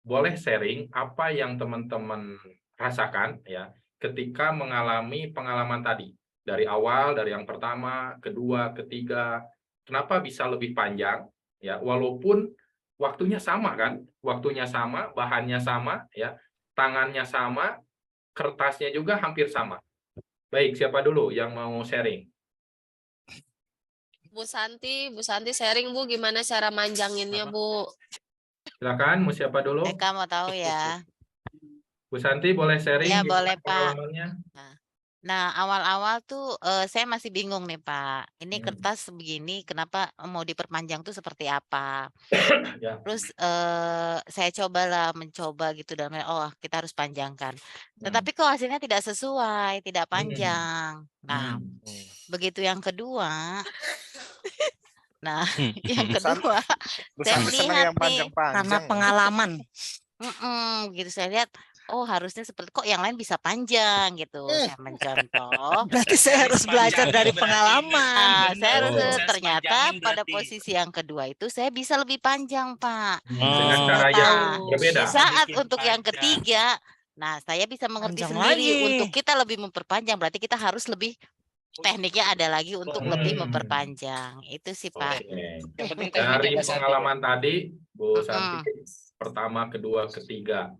boleh sharing apa yang teman-teman rasakan ya ketika mengalami pengalaman tadi. Dari awal, dari yang pertama, kedua, ketiga, kenapa bisa lebih panjang ya, walaupun waktunya sama kan? Waktunya sama, bahannya sama ya, tangannya sama, kertasnya juga hampir sama. Baik, siapa dulu yang mau sharing? Bu Santi sharing Bu, gimana cara manjanginnya Bu? Silakan, mau siapa dulu? Eka mau tahu ya. Bu Santi boleh sharing Ya gimana boleh Pak. pengalamannya? Nah awal-awal tuh saya masih bingung nih Pak. Ini kertas begini, kenapa mau diperpanjang tuh seperti apa? Ya. Terus saya mencoba gitu dan kita harus panjangkan. Tetapi kok hasilnya tidak sesuai, tidak panjang. Nah, begitu yang kedua. Nah, yang kedua saya melihat nih karena pengalaman. Gitu saya lihat, oh harusnya seperti kok yang lain bisa panjang gitu. Saya mencontoh. Berarti saya harus belajar dari pengalaman. Saya harus ternyata pada posisi yang kedua itu saya bisa lebih panjang Pak. Dengan cara yang berbeda. Saat untuk yang ketiga, nah saya bisa mengerti Panjang sendiri lagi. untuk kita lebih memperpanjang. Berarti kita harus lebih tekniknya ada lagi untuk lebih memperpanjang. Itu sih Pak. Dari pengalaman tadi, Bu Santi, pertama, kedua, ketiga,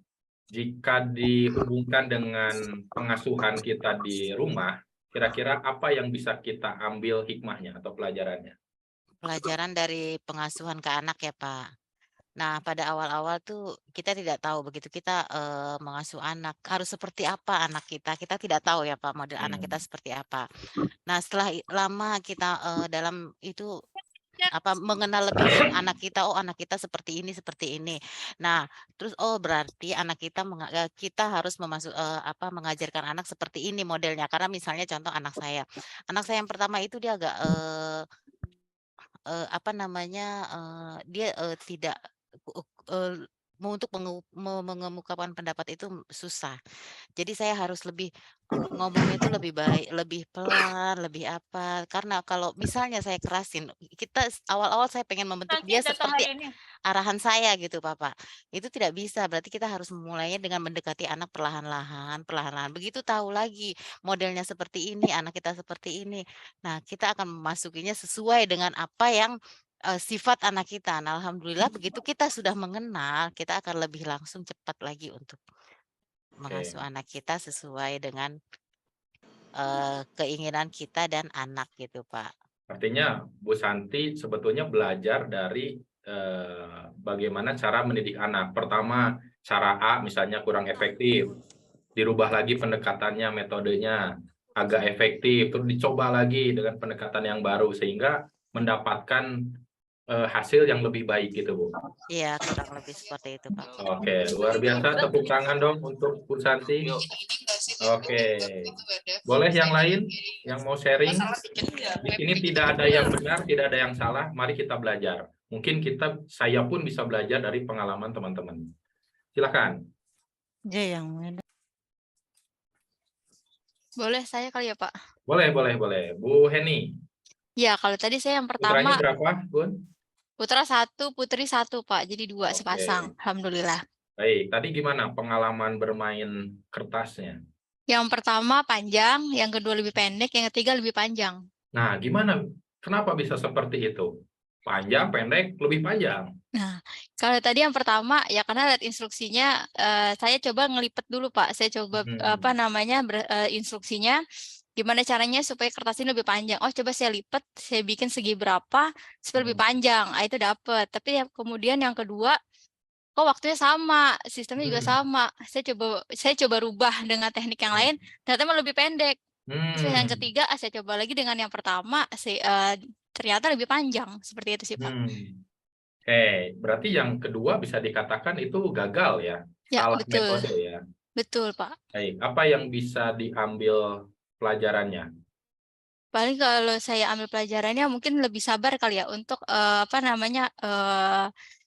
jika dihubungkan dengan pengasuhan kita di rumah, kira-kira apa yang bisa kita ambil hikmahnya atau pelajarannya? Pelajaran dari pengasuhan ke anak ya Pak. Nah pada awal-awal tuh kita tidak tahu begitu kita mengasuh anak harus seperti apa anak kita tidak tahu ya Pak model anak kita seperti apa. Nah setelah lama kita dalam itu mengenal lebih anak kita, oh anak kita seperti ini. Nah, terus berarti anak kita kita harus mengajarkan anak seperti ini modelnya. Karena misalnya contoh anak saya yang pertama itu dia agak dia tidak untuk mengemukakan pendapat itu susah. Jadi saya harus lebih ngomongnya itu lebih baik, lebih pelan, lebih apa. Karena kalau misalnya saya kerasin, awal-awal saya pengen membentuk dia seperti arahan saya gitu, Bapak. Itu tidak bisa. Berarti kita harus memulainya dengan mendekati anak perlahan-lahan. Begitu tahu lagi modelnya seperti ini, anak kita seperti ini. Nah, kita akan memasukinya sesuai dengan apa yang sifat anak kita. Nah, alhamdulillah begitu kita sudah mengenal, kita akan lebih langsung cepat lagi untuk mengasuh anak kita sesuai dengan keinginan kita dan anak gitu, Pak. Artinya Bu Santi sebetulnya belajar dari bagaimana cara mendidik anak. Pertama, cara A misalnya kurang efektif, dirubah lagi pendekatannya, metodenya agak efektif, terus dicoba lagi dengan pendekatan yang baru sehingga mendapatkan hasil yang lebih baik gitu Bu. Iya, kurang lebih seperti itu Pak. Oke, luar biasa, tepuk tangan dong untuk Bu Santi. Oke, boleh yang lain yang mau sharing? Di sini tidak ada yang benar, tidak ada yang salah. Mari kita belajar. Mungkin saya pun bisa belajar dari pengalaman teman-teman. Silakan. Yang mana? Boleh saya kali ya Pak? Boleh. Bu Heni. Ya, kalau tadi saya yang Putranya pertama berapa, Bun? putra 1, putri 1 Pak. Jadi 2 sepasang. Alhamdulillah. Baik, tadi gimana pengalaman bermain kertasnya? Yang pertama panjang, yang kedua lebih pendek, yang ketiga lebih panjang. Nah, gimana? Kenapa bisa seperti itu? Panjang, pendek, lebih panjang. Nah, kalau tadi yang pertama ya karena lihat instruksinya saya coba ngelipet dulu Pak. Saya coba instruksinya Gimana caranya supaya kertas ini lebih panjang? Oh, coba saya lipat, saya bikin segi berapa supaya lebih panjang. Ah, itu dapat. Tapi kemudian yang kedua, oh waktunya sama, sistemnya juga sama. Saya coba rubah dengan teknik yang lain, ternyata malah lebih pendek. Terus yang ketiga, saya coba lagi dengan yang pertama, ternyata lebih panjang. Seperti itu sih, Pak. Oke, berarti yang kedua bisa dikatakan itu gagal ya, Ya, salah betul. metode ya. Betul, Pak. Baik, apa yang bisa diambil pelajarannya? Paling kalau saya ambil pelajarannya mungkin lebih sabar kali ya untuk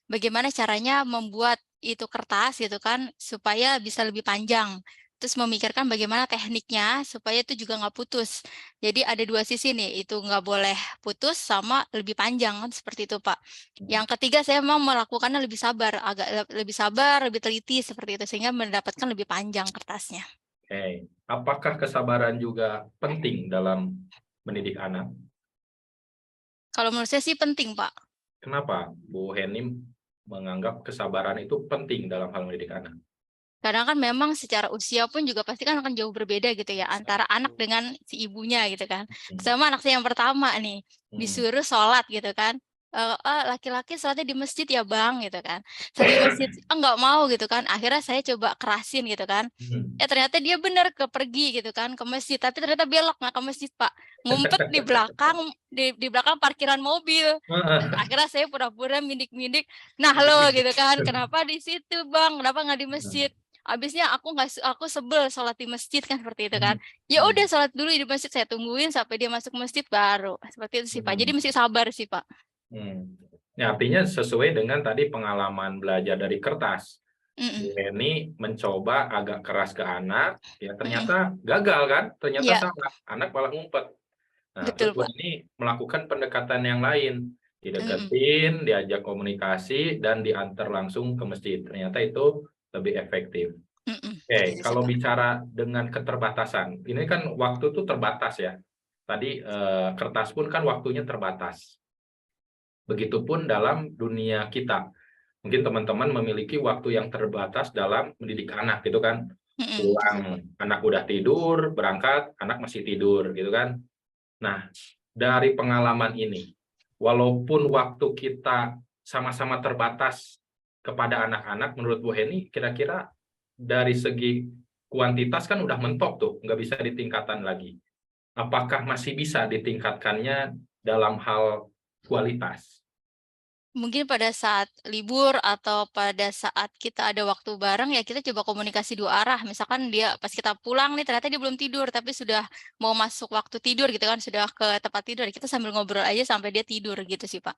bagaimana caranya membuat itu kertas gitu kan supaya bisa lebih panjang. Terus memikirkan bagaimana tekniknya supaya itu juga nggak putus. Jadi ada dua sisi nih, itu nggak boleh putus sama lebih panjang kan seperti itu, Pak. Yang ketiga saya mau melakukannya lebih sabar, agak lebih sabar, lebih teliti seperti itu sehingga mendapatkan lebih panjang kertasnya. Oke, apakah kesabaran juga penting dalam mendidik anak? Kalau menurut saya sih penting, Pak. Kenapa Bu Heni menganggap kesabaran itu penting dalam hal mendidik anak? Kadang kan memang secara usia pun juga pasti kan akan jauh berbeda gitu ya antara anak dengan si ibunya gitu kan. Sama anak saya yang pertama nih disuruh sholat gitu kan. Laki-laki sholatnya di masjid ya bang gitu kan. Saya di masjid nggak mau gitu kan. Akhirnya saya coba kerasin gitu kan. Ternyata dia benar pergi gitu kan ke masjid. Tapi ternyata belok nggak ke masjid Pak. Ngumpet di belakang di belakang parkiran mobil. Akhirnya saya pura-pura mindik-mindik. Nah lo gitu kan. Kenapa di situ bang? Kenapa nggak di masjid? Abisnya aku sebel sholat di masjid kan seperti itu kan. Ya udah sholat dulu di masjid, saya tungguin sampai dia masuk masjid baru. Seperti itu sih Pak. Jadi mesti sabar sih Pak. Ya, artinya sesuai dengan tadi pengalaman belajar dari kertas. Bu Heni mencoba agak keras ke anak, ya ternyata gagal kan? Ternyata salah, anak malah ngumpet. Nah, betul, terus Bu Heni melakukan pendekatan yang lain, dideketin, diajak komunikasi, dan diantar langsung ke masjid. Ternyata itu lebih efektif. Oke, kalau bicara dengan keterbatasan, ini kan waktu itu terbatas ya. Tadi kertas pun kan waktunya terbatas. Begitupun dalam dunia kita. Mungkin teman-teman memiliki waktu yang terbatas dalam mendidik anak gitu kan. Pulang, anak udah tidur, berangkat, anak masih tidur gitu kan. Nah, dari pengalaman ini, walaupun waktu kita sama-sama terbatas kepada anak-anak, menurut Bu Heni, kira-kira dari segi kuantitas kan udah mentok tuh, nggak bisa ditingkatkan lagi. Apakah masih bisa ditingkatkannya dalam hal kualitas? Mungkin pada saat libur atau pada saat kita ada waktu bareng ya kita coba komunikasi dua arah. Misalkan dia pas kita pulang nih ternyata dia belum tidur tapi sudah mau masuk waktu tidur gitu kan, sudah ke tempat tidur. Kita sambil ngobrol aja sampai dia tidur gitu sih Pak.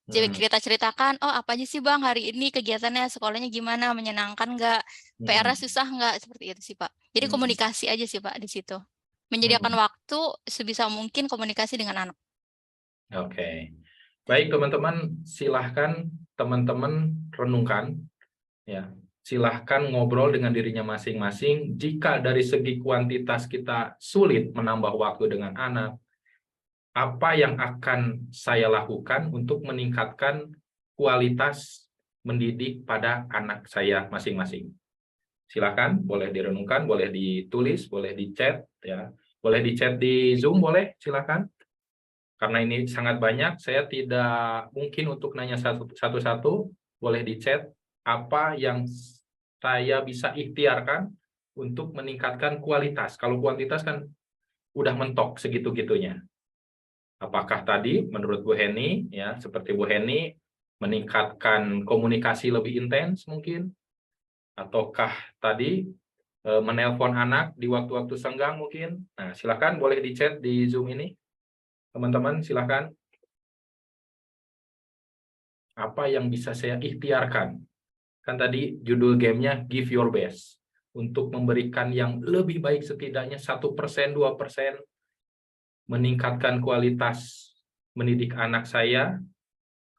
Jadi kita ceritakan, oh apa aja sih Bang hari ini kegiatannya, sekolahnya gimana, menyenangkan nggak, PR-nya susah nggak, seperti itu sih Pak. Jadi komunikasi aja sih Pak di situ. Menyediakan waktu sebisa mungkin komunikasi dengan anak. Oke. Baik teman-teman, silahkan teman-teman renungkan, ya. Silahkan ngobrol dengan dirinya masing-masing. Jika dari segi kuantitas kita sulit menambah waktu dengan anak, apa yang akan saya lakukan untuk meningkatkan kualitas mendidik pada anak saya masing-masing? Silahkan, boleh direnungkan, boleh ditulis, boleh di chat, ya. Boleh di chat di Zoom, boleh, silahkan. Karena ini sangat banyak, saya tidak mungkin untuk nanya satu-satu, boleh di chat apa yang saya bisa ikhtiarkan untuk meningkatkan kualitas. Kalau kuantitas kan udah mentok segitu-gitunya. Apakah tadi menurut Bu Heni, ya seperti Bu Heni, meningkatkan komunikasi lebih intens mungkin? Ataukah tadi menelpon anak di waktu-waktu senggang mungkin? Nah, silakan boleh di chat di Zoom ini. Teman-teman, silakan. Apa yang bisa saya ikhtiarkan? Kan tadi judul gamenya Give Your Best. Untuk memberikan yang lebih baik setidaknya 1%, 2%. Meningkatkan kualitas mendidik anak saya,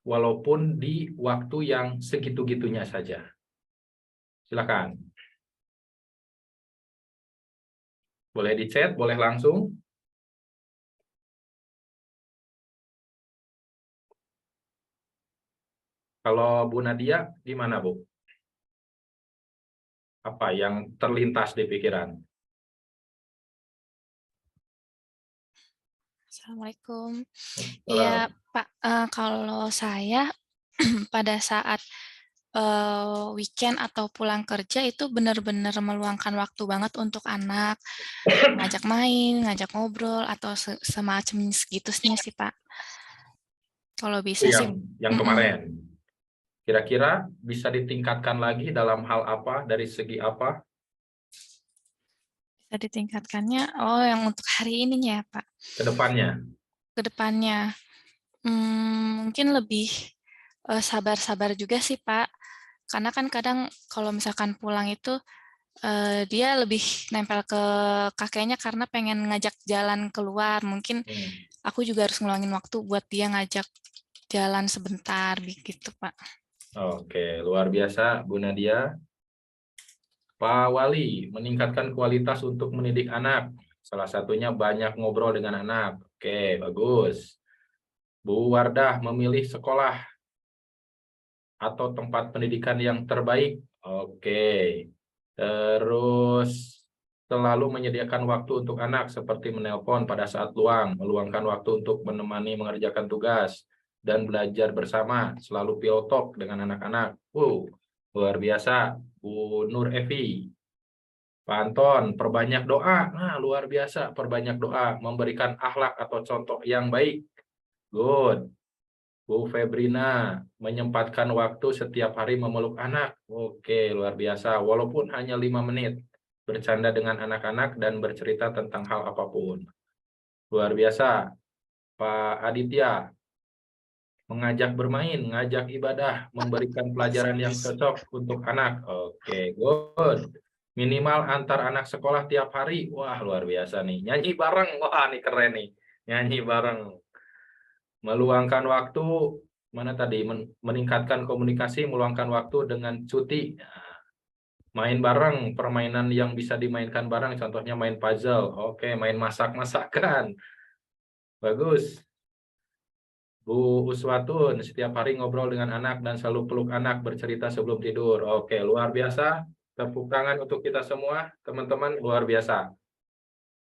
walaupun di waktu yang segitu-gitunya saja. Silakan. Boleh di chat, boleh langsung. Kalau Bu Nadia, gimana Bu? Apa yang terlintas di pikiran? Assalamualaikum. Ya, Pak, kalau saya pada saat weekend atau pulang kerja itu benar-benar meluangkan waktu banget untuk anak, ngajak main, ngajak ngobrol, atau semacam segitunya sih, Pak. Kalau bisa sih. Yang kemarin. Kira-kira bisa ditingkatkan lagi dalam hal apa, dari segi apa? Bisa ditingkatkannya, yang untuk hari ininya ya, Pak. Kedepannya? Kedepannya. Mungkin lebih sabar-sabar juga sih, Pak. Karena kan kadang kalau misalkan pulang itu dia lebih nempel ke kakeknya karena pengen ngajak jalan keluar. Mungkin aku juga harus ngeluangin waktu buat dia ngajak jalan sebentar gitu, Pak. Oke, luar biasa Bu Nadia. Pak Wali, meningkatkan kualitas untuk mendidik anak. Salah satunya banyak ngobrol dengan anak. Oke, bagus. Bu Wardah, memilih sekolah atau tempat pendidikan yang terbaik. Oke. Terus selalu menyediakan waktu untuk anak seperti menelpon pada saat luang, meluangkan waktu untuk menemani mengerjakan tugas dan belajar bersama, selalu pillow talk dengan anak-anak. Luar biasa, Bu Nur Evi. Pak Anton, perbanyak doa. Nah, luar biasa, perbanyak doa, memberikan akhlak atau contoh yang baik. Good. Bu Febrina, menyempatkan waktu setiap hari memeluk anak. Oke, luar biasa. Walaupun hanya 5 menit. Bercanda dengan anak-anak dan bercerita tentang hal apapun. Luar biasa. Pak Aditya, mengajak bermain, ngajak ibadah, memberikan pelajaran yang cocok untuk anak. Oke, good. Minimal antar anak sekolah tiap hari. Wah, luar biasa nih. Nyanyi bareng. Wah, ini keren nih. Nyanyi bareng. Meluangkan waktu, mana tadi, meningkatkan komunikasi, meluangkan waktu dengan cuti. Main bareng, permainan yang bisa dimainkan bareng, contohnya main puzzle. Oke, main masak-masakan. Bagus. Bu Uswatun, setiap hari ngobrol dengan anak dan selalu peluk anak, bercerita sebelum tidur. Oke, luar biasa. Tepuk tangan untuk kita semua, teman-teman, luar biasa.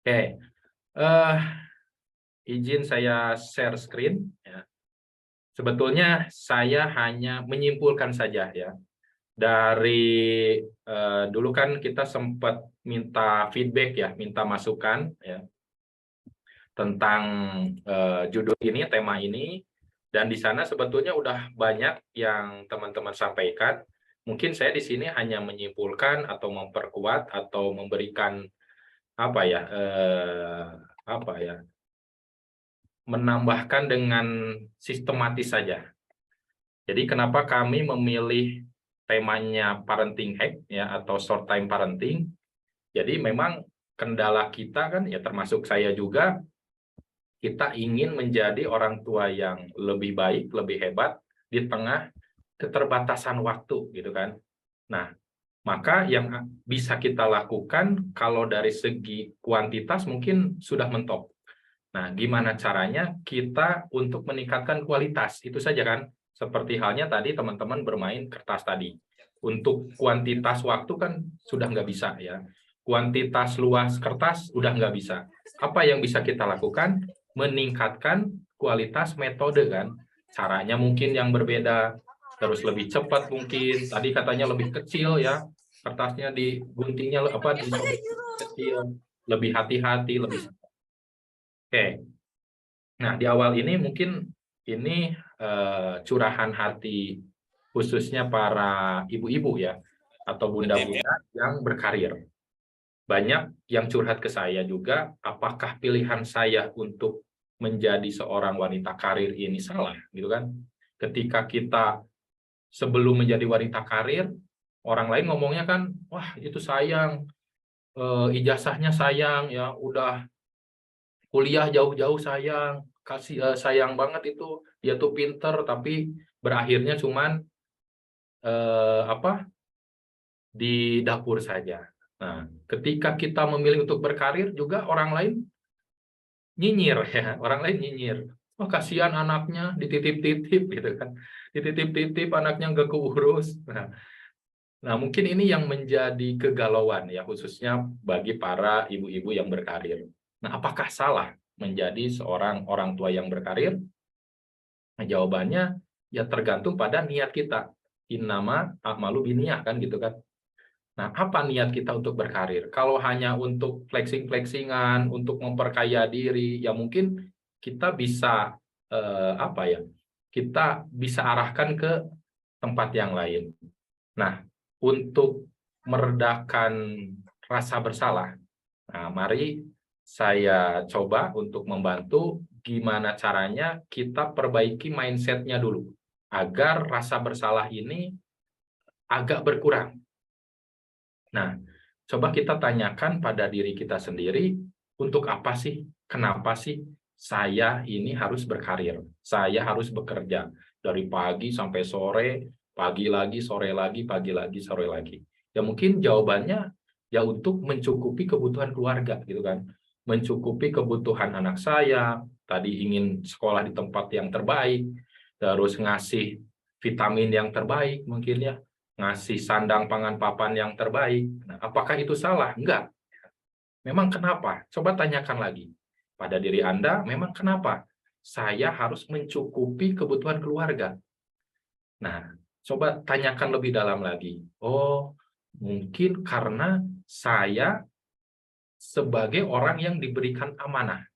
Oke. Izin saya share screen. Ya. Sebetulnya saya hanya menyimpulkan saja ya. Dari dulu kan kita sempat minta feedback ya, minta masukan ya tentang judul ini, tema ini, dan di sana sebetulnya udah banyak yang teman-teman sampaikan. Mungkin saya di sini hanya menyimpulkan atau memperkuat atau memberikan menambahkan dengan sistematis saja. Jadi kenapa kami memilih temanya parenting hack ya atau short time parenting? Jadi memang kendala kita kan ya, termasuk saya juga, kita ingin menjadi orang tua yang lebih baik, lebih hebat di tengah keterbatasan waktu gitu kan. Nah, maka yang bisa kita lakukan kalau dari segi kuantitas mungkin sudah mentok. Nah, gimana caranya kita untuk meningkatkan kualitas? Itu saja kan. Seperti halnya tadi teman-teman bermain kertas tadi. Untuk kuantitas waktu kan sudah nggak bisa ya. Kuantitas luas kertas udah nggak bisa. Apa yang bisa kita lakukan? Meningkatkan kualitas metode kan. Caranya mungkin yang berbeda. Terus lebih cepat mungkin. Tadi katanya lebih kecil ya. Kertasnya diguntingnya kecil. Lebih hati-hati, lebih. Oke, nah di awal ini mungkin ini curahan hati khususnya para ibu-ibu ya, atau bunda-bunda yang berkarir. Banyak yang curhat ke saya juga, apakah pilihan saya untuk menjadi seorang wanita karir ini salah, gitu kan? Ketika kita sebelum menjadi wanita karir, orang lain ngomongnya kan, wah itu sayang, ijazahnya sayang, ya udah kuliah jauh-jauh sayang, sayang banget itu, dia tuh pinter tapi berakhirnya cuman di dapur saja. Nah, ketika kita memilih untuk berkarir juga orang lain nyinyir ya, orang lain nyinyir. Oh kasihan anaknya dititip-titip gitu kan, dititip-titip anaknya nggak keurus. Nah mungkin ini yang menjadi kegalauan ya, khususnya bagi para ibu-ibu yang berkarir. Nah, apakah salah? menjadi seorang orang tua yang berkarir? Nah, jawabannya ya tergantung pada niat kita. Innama a'malu binniyah kan gitu kan. Nah, apa niat kita untuk berkarir? Kalau hanya untuk flexing-flexingan, untuk memperkaya diri, ya mungkin kita bisa kita bisa arahkan ke tempat yang lain. Nah, untuk meredakan rasa bersalah, nah mari saya coba untuk membantu gimana caranya kita perbaiki mindset-nya dulu agar rasa bersalah ini agak berkurang. Nah, coba kita tanyakan pada diri kita sendiri, untuk apa sih? Kenapa sih saya ini harus berkarir? Saya harus bekerja dari pagi sampai sore, pagi lagi, sore lagi, pagi lagi, sore lagi. Ya mungkin jawabannya ya untuk mencukupi kebutuhan keluarga gitu kan. Mencukupi kebutuhan anak saya, tadi ingin sekolah di tempat yang terbaik, terus ngasih vitamin yang terbaik mungkin ya, ngasih sandang pangan papan yang terbaik. Nah, apakah itu salah? Enggak. Memang kenapa? Coba tanyakan lagi pada diri Anda, memang kenapa saya harus mencukupi kebutuhan keluarga? Nah, coba tanyakan lebih dalam lagi. Oh, mungkin karena saya sebagai orang yang diberikan amanah.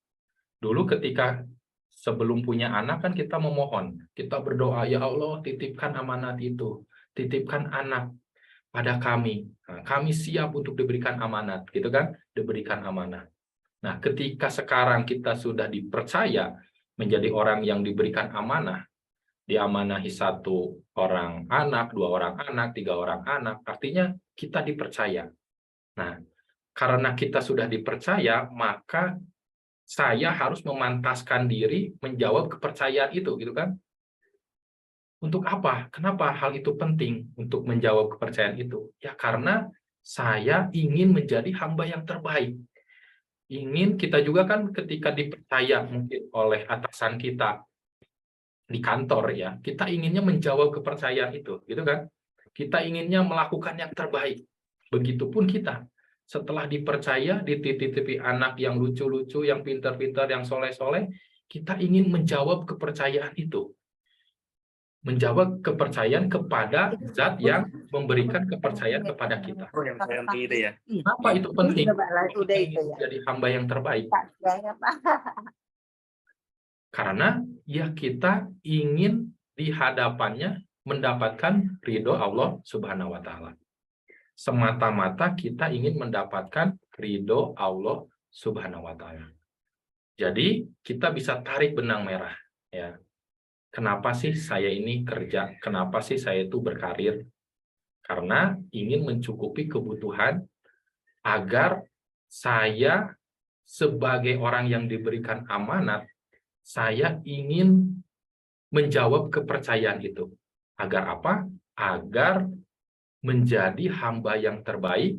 Dulu ketika sebelum punya anak kan kita memohon, kita berdoa, ya Allah titipkan amanat itu, titipkan anak pada kami. Nah, kami siap untuk diberikan amanat, gitu kan? Diberikan amanat. Nah, ketika sekarang kita sudah dipercaya menjadi orang yang diberikan amanah, diamanahi 1 orang anak, 2 orang anak, 3 orang anak, artinya kita dipercaya. Nah, karena kita sudah dipercaya, maka saya harus memantaskan diri menjawab kepercayaan itu, gitu kan? Untuk apa? Kenapa hal itu penting untuk menjawab kepercayaan itu? Ya karena saya ingin menjadi hamba yang terbaik. Ingin kita juga kan ketika dipercaya mungkin oleh atasan kita di kantor ya, kita inginnya menjawab kepercayaan itu, gitu kan? Kita inginnya melakukan yang terbaik. Begitupun kita. Setelah dipercaya, dititipi anak yang lucu-lucu, yang pintar-pintar, yang soleh-soleh, kita ingin menjawab kepercayaan itu. Menjawab kepercayaan kepada zat yang memberikan kepercayaan kepada kita. Apa itu penting? Kita ingin menjadi hamba yang terbaik. Karena ya kita ingin di hadapannya mendapatkan ridho Allah Subhanahu wa Ta'ala. Semata-mata kita ingin mendapatkan ridho Allah Subhanahu wa Ta'ala. Jadi kita bisa tarik benang merah ya. Kenapa sih saya ini kerja? Kenapa sih saya itu berkarir? Karena ingin mencukupi kebutuhan agar saya sebagai orang yang diberikan amanat, saya ingin menjawab kepercayaan itu. Agar apa? Agar menjadi hamba yang terbaik,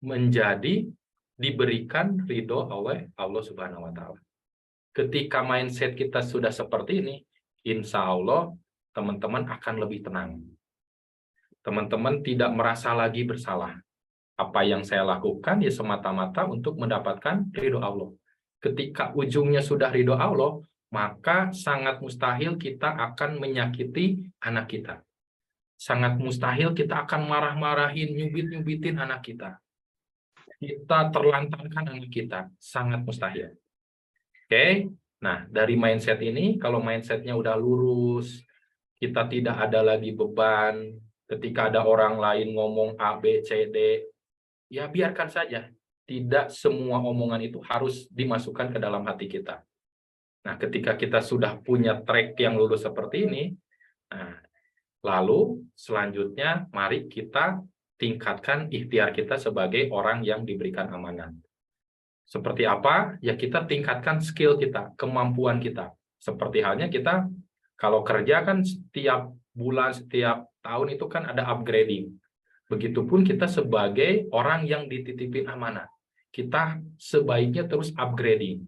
menjadi diberikan ridho oleh Allah Subhanahu wa Ta'ala. Ketika mindset kita sudah seperti ini, insya Allah teman-teman akan lebih tenang. Teman-teman tidak merasa lagi bersalah. Apa yang saya lakukan ya semata-mata untuk mendapatkan ridho Allah. Ketika ujungnya sudah ridho Allah, maka sangat mustahil kita akan menyakiti anak kita. Sangat mustahil kita akan marah-marahin, nyubit-nyubitin anak kita. Kita terlantarkan anak kita. Sangat mustahil. Oke, nah dari mindset ini, kalau mindsetnya udah lurus, kita tidak ada lagi beban, ketika ada orang lain ngomong A, B, C, D, ya biarkan saja. Tidak semua omongan itu harus dimasukkan ke dalam hati kita. Nah, ketika kita sudah punya track yang lurus seperti ini, nah, lalu selanjutnya mari kita tingkatkan ikhtiar kita sebagai orang yang diberikan amanat. Seperti apa? Ya kita tingkatkan skill kita, kemampuan kita. Seperti halnya kita kalau kerja kan setiap bulan, setiap tahun itu kan ada upgrading. Begitupun kita sebagai orang yang dititipin amanah. Kita sebaiknya terus upgrading.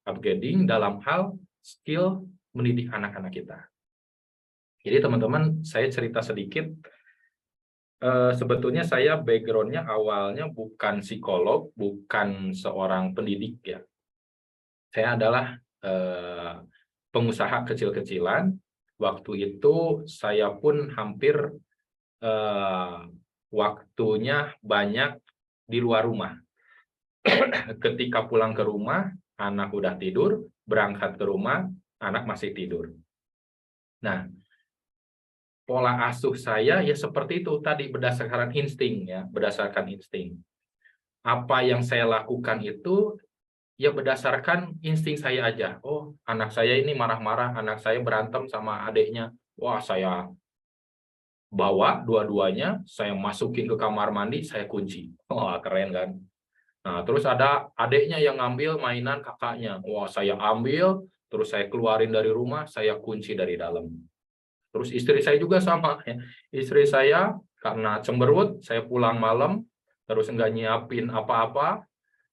Upgrading dalam hal skill mendidik anak-anak kita. Jadi teman-teman, saya cerita sedikit. Sebetulnya saya background-nya awalnya bukan psikolog, bukan seorang pendidik ya. Saya adalah pengusaha kecil-kecilan. Waktu itu saya pun hampir waktunya banyak di luar rumah. Ketika pulang ke rumah, anak udah tidur, berangkat ke rumah, anak masih tidur. Nah, pola asuh saya ya seperti itu tadi, berdasarkan insting ya, berdasarkan insting. Apa yang saya lakukan itu ya berdasarkan insting saya aja. Oh, anak saya ini marah-marah, anak saya berantem sama adiknya. Wah, saya bawa dua-duanya, saya masukin ke kamar mandi, saya kunci. Wah, keren kan? Nah, terus ada adiknya yang ngambil mainan kakaknya. Wah, saya ambil, terus saya keluarin dari rumah, saya kunci dari dalam. Terus istri saya juga sama. Ya. Istri saya karena cemberut, saya pulang malam, terus nggak nyiapin apa-apa,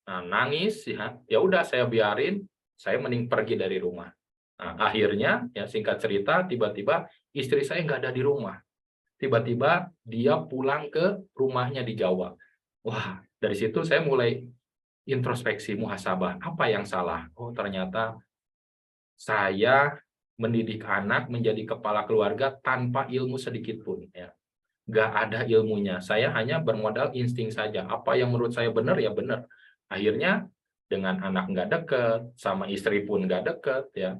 nah, nangis, ya udah saya biarin, saya mending pergi dari rumah. Nah, akhirnya, ya singkat cerita, tiba-tiba istri saya nggak ada di rumah. Tiba-tiba dia pulang ke rumahnya di Jawa. Wah, dari situ saya mulai introspeksi, muhasabah. Apa yang salah? Oh, ternyata saya mendidik anak menjadi kepala keluarga tanpa ilmu sedikit pun. Ya. Nggak ada ilmunya. Saya hanya bermodal insting saja. Apa yang menurut saya benar, ya benar. Akhirnya dengan anak nggak deket, sama istri pun nggak deket, ya.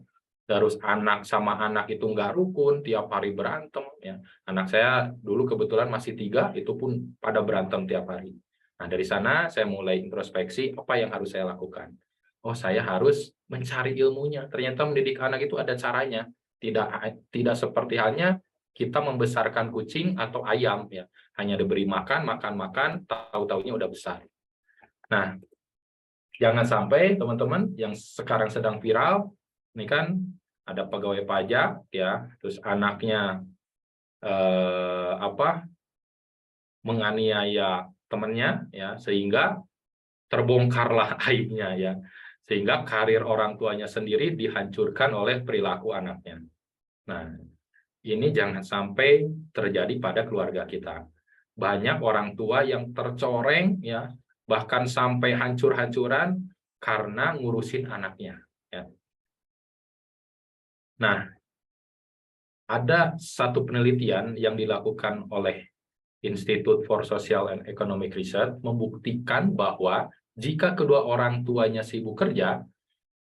Terus anak sama anak itu nggak rukun, tiap hari berantem, ya. Anak saya dulu kebetulan masih 3, itu pun pada berantem tiap hari. Nah, dari sana saya mulai introspeksi, apa yang harus saya lakukan? Oh, saya harus mencari ilmunya. Ternyata mendidik anak itu ada caranya. Tidak seperti halnya kita membesarkan kucing atau ayam, ya. Hanya diberi makan, tahu-taunya udah besar. Nah, jangan sampai teman-teman yang sekarang sedang viral, ini kan ada pegawai pajak, ya, terus anaknya menganiaya temannya, ya, sehingga terbongkarlah aibnya, ya, sehingga karir orang tuanya sendiri dihancurkan oleh perilaku anaknya. Nah, ini jangan sampai terjadi pada keluarga kita. Banyak orang tua yang tercoreng, ya, bahkan sampai hancur-hancuran karena ngurusin anaknya. Ya. Nah, ada satu penelitian yang dilakukan oleh Institute for Social and Economic Research membuktikan bahwa jika kedua orang tuanya sibuk kerja,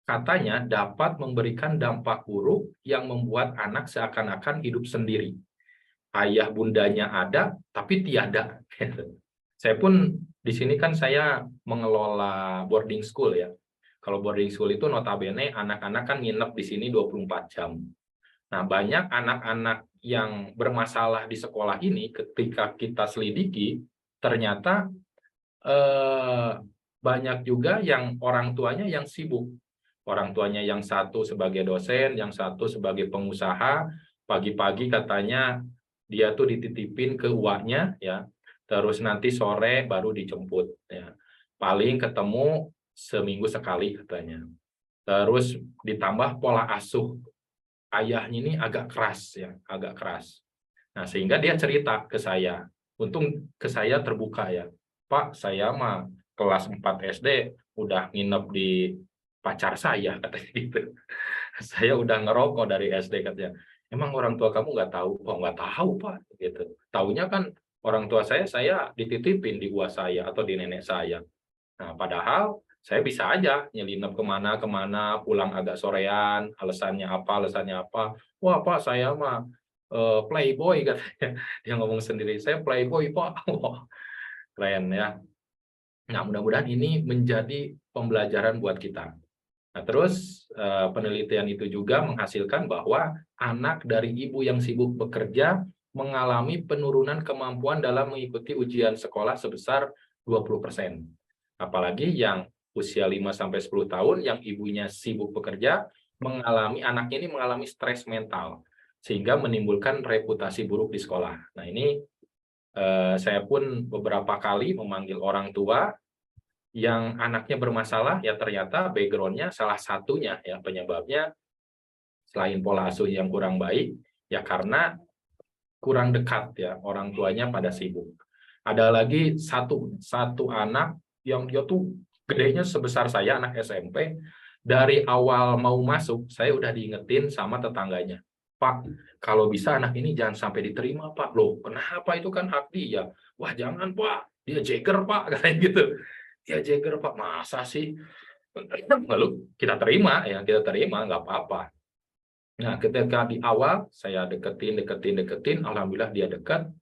katanya dapat memberikan dampak buruk yang membuat anak seakan-akan hidup sendiri. Ayah bundanya ada, tapi tiada. Saya pun di sini kan saya mengelola boarding school, ya. Kalau boarding school itu notabene anak-anak kan nginep di sini 24 jam. Nah, banyak anak-anak yang bermasalah di sekolah ini ketika kita selidiki, ternyata banyak juga yang orang tuanya yang sibuk. Orang tuanya yang satu sebagai dosen, yang satu sebagai pengusaha, pagi-pagi katanya dia tuh dititipin ke uaknya, ya. Terus nanti sore baru dijemput, ya. Paling ketemu seminggu sekali katanya. Terus ditambah pola asuh ayahnya ini agak keras, ya, agak keras. Nah, sehingga dia cerita ke saya. Untung ke saya terbuka, ya. Pak, saya mah kelas 4 SD udah nginep di pacar saya, katanya gitu. Saya udah ngerokok dari SD, katanya. Emang orang tua kamu nggak tahu? Oh, nggak tahu, Pak. Gitu. Taunya kan orang tua saya dititipin di uang saya atau di nenek saya. Nah, padahal saya bisa aja nyelinap kemana-kemana, pulang agak sorean, alasannya apa. Wah, Pak, saya mah playboy, katanya. Dia ngomong sendiri, saya playboy, Pak. Wah, keren, ya. Nah, mudah-mudahan ini menjadi pembelajaran buat kita. Nah, terus penelitian itu juga menghasilkan bahwa anak dari ibu yang sibuk bekerja mengalami penurunan kemampuan dalam mengikuti ujian sekolah sebesar 20%. Apalagi yang usia 5-10 tahun yang ibunya sibuk bekerja, anaknya ini mengalami stres mental, sehingga menimbulkan reputasi buruk di sekolah. Nah, ini saya pun beberapa kali memanggil orang tua yang anaknya bermasalah, ya ternyata background-nya salah satunya, ya penyebabnya selain pola asuh yang kurang baik, ya karena kurang dekat, ya orang tuanya pada sibuk. Ada lagi satu anak yang dia tuh gedenya sebesar saya, anak SMP, Dari awal mau masuk, saya udah diingetin sama tetangganya. Pak, kalau bisa anak ini jangan sampai diterima, Pak. Loh, kenapa? Itu kan hak dia. Wah, jangan, Pak. Dia Jagger, Pak. Kayak gitu. Dia Jagger, Pak. Masa sih? Lalu kita terima, kita terima, nggak apa-apa. Nah, ketika di awal saya deketin, alhamdulillah dia dekat.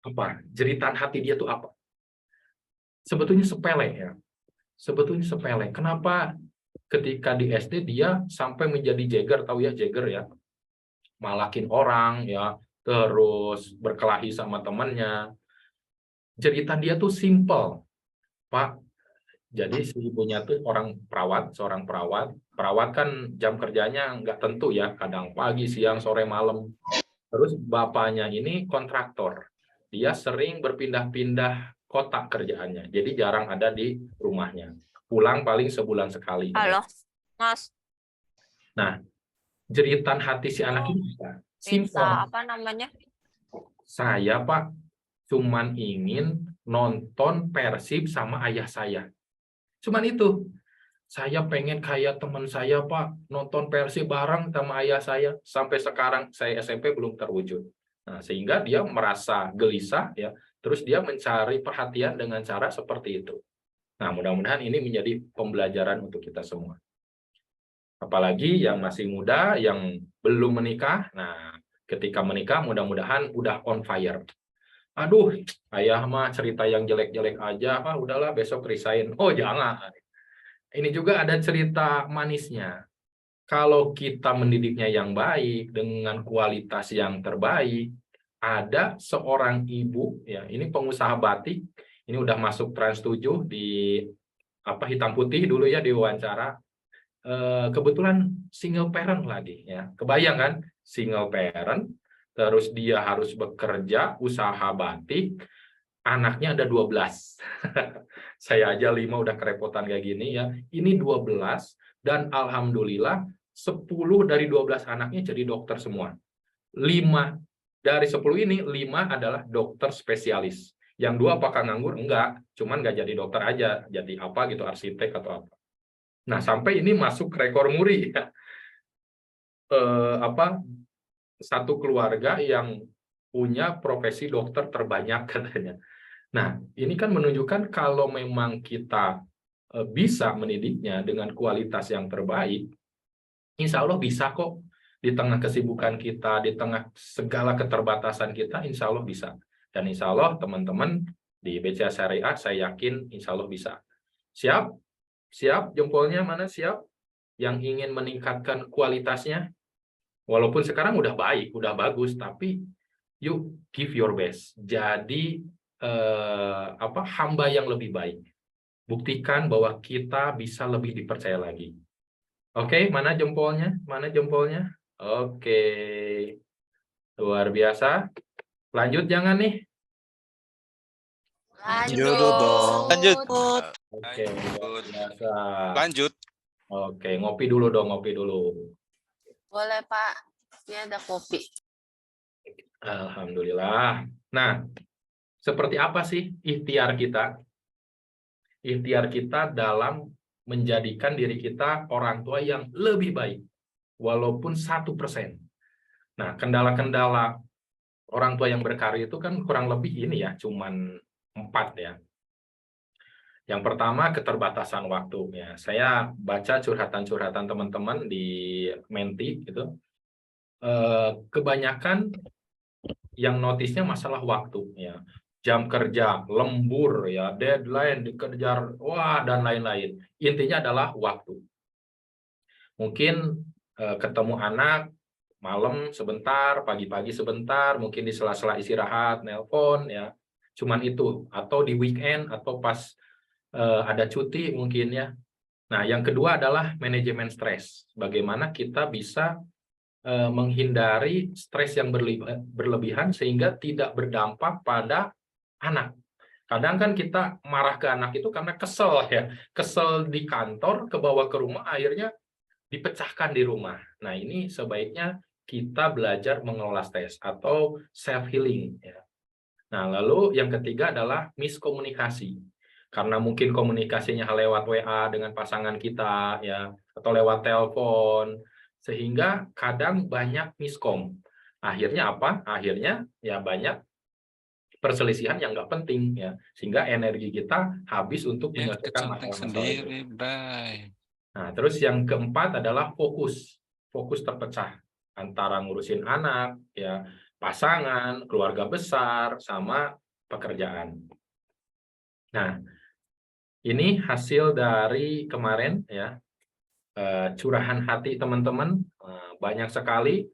Apa? Jeritan hati dia tuh apa? Sebetulnya sepele ya. Sebetulnya sepele. Kenapa ketika di SD dia sampai menjadi Jagger, tahu ya Jagger ya? Malakin orang ya, terus berkelahi sama temannya. Jeritan dia tuh simple. Pak, jadi si ibunya tuh seorang perawat. Perawat kan jam kerjanya nggak tentu ya, kadang pagi, siang, sore, malam. Terus bapaknya ini kontraktor. Dia sering berpindah-pindah kota kerjaannya, jadi jarang ada di rumahnya. Pulang paling sebulan sekali. Halo, Mas. Nah, jeritan hati si anak ini simple. Apa namanya? Saya, Pak, cuman ingin nonton Persib sama ayah saya. Cuman itu. Saya pengen kayak teman saya, Pak, nonton Persib bareng sama ayah saya. Sampai sekarang saya SMP belum terwujud. Nah, sehingga dia merasa gelisah ya, terus dia mencari perhatian dengan cara seperti itu. Nah, mudah-mudahan ini menjadi pembelajaran untuk kita semua. Apalagi yang masih muda, yang belum menikah. Nah, ketika menikah mudah-mudahan udah on fire. Aduh, ayah mah cerita yang jelek-jelek aja, udahlah besok resign. Oh, jangan. Ini juga ada cerita manisnya. Kalau kita mendidiknya yang baik, dengan kualitas yang terbaik, ada seorang ibu, ya ini pengusaha batik, ini udah masuk Trans 7 di hitam putih dulu ya di wawancara. Kebetulan single parent lagi ya. Kebayang kan, single parent, terus dia harus bekerja, usaha batik, anaknya ada 12. Saya aja 5 udah kerepotan kayak gini ya. Ini 12 dan alhamdulillah 10 dari 12 anaknya jadi dokter semua. 5 dari 10 ini 5 adalah dokter spesialis. Yang 2 apakah nganggur? Enggak, cuman nggak jadi dokter aja, jadi apa gitu, arsitek atau apa. Nah, sampai ini masuk rekor muri ya. Satu keluarga yang punya profesi dokter terbanyak katanya. Nah, ini kan menunjukkan kalau memang kita bisa mendidiknya dengan kualitas yang terbaik, insya Allah bisa kok. Di tengah kesibukan kita, di tengah segala keterbatasan kita, insya Allah bisa. Dan insya Allah teman-teman di BCA Syariah, saya yakin insya Allah bisa. Siap? Siap? Jempolnya mana siap? Yang ingin meningkatkan kualitasnya? Walaupun sekarang udah baik, udah bagus, tapi yuk give your best. Jadi hamba yang lebih baik. Buktikan bahwa kita bisa lebih dipercaya lagi. Oke, mana jempolnya? Mana jempolnya? Oke. Luar biasa. Lanjut jangan nih. Lanjut dong. Lanjut. Oke, luar biasa. Lanjut. Oke, ngopi dulu dong, ngopi dulu. Boleh, Pak. Ini ada kopi. Alhamdulillah. Nah, seperti apa sih ikhtiar kita? Ikhtiar kita dalam menjadikan diri kita orang tua yang lebih baik, walaupun 1%. Nah, kendala-kendala orang tua yang berkarir itu kan kurang lebih ini ya, cuman 4 ya. Yang pertama, keterbatasan waktu. Ya, saya baca curhatan-curhatan teman-teman di Menti gitu. Kebanyakan yang notisnya masalah waktu ya. Jam kerja, lembur ya, deadline dikejar, wah dan lain-lain. Intinya adalah waktu. Mungkin ketemu anak malam sebentar, pagi-pagi sebentar, mungkin di sela-sela istirahat, nelpon ya. Cuman itu, atau di weekend atau pas ada cuti mungkin ya. Nah, yang kedua adalah manajemen stres. Bagaimana kita bisa menghindari stres yang berlebihan sehingga tidak berdampak pada anak. Kadang kan kita marah ke anak itu karena kesel ya. Kesel di kantor, kebawa ke rumah, akhirnya dipecahkan di rumah. Nah, ini sebaiknya kita belajar mengelola stres atau self-healing ya. Nah, lalu yang ketiga adalah miskomunikasi. karena mungkin komunikasinya lewat WA dengan pasangan kita ya, atau lewat telepon, sehingga kadang banyak miskom. Akhirnya apa? Akhirnya ya banyak perselisihan yang nggak penting ya, sehingga energi kita habis untuk menyelesaikan masalah-masalah itu. Nah, terus yang keempat adalah fokus terpecah antara ngurusin anak ya, pasangan, keluarga besar, sama pekerjaan. Nah, ini hasil dari kemarin ya, curahan hati teman-teman, banyak sekali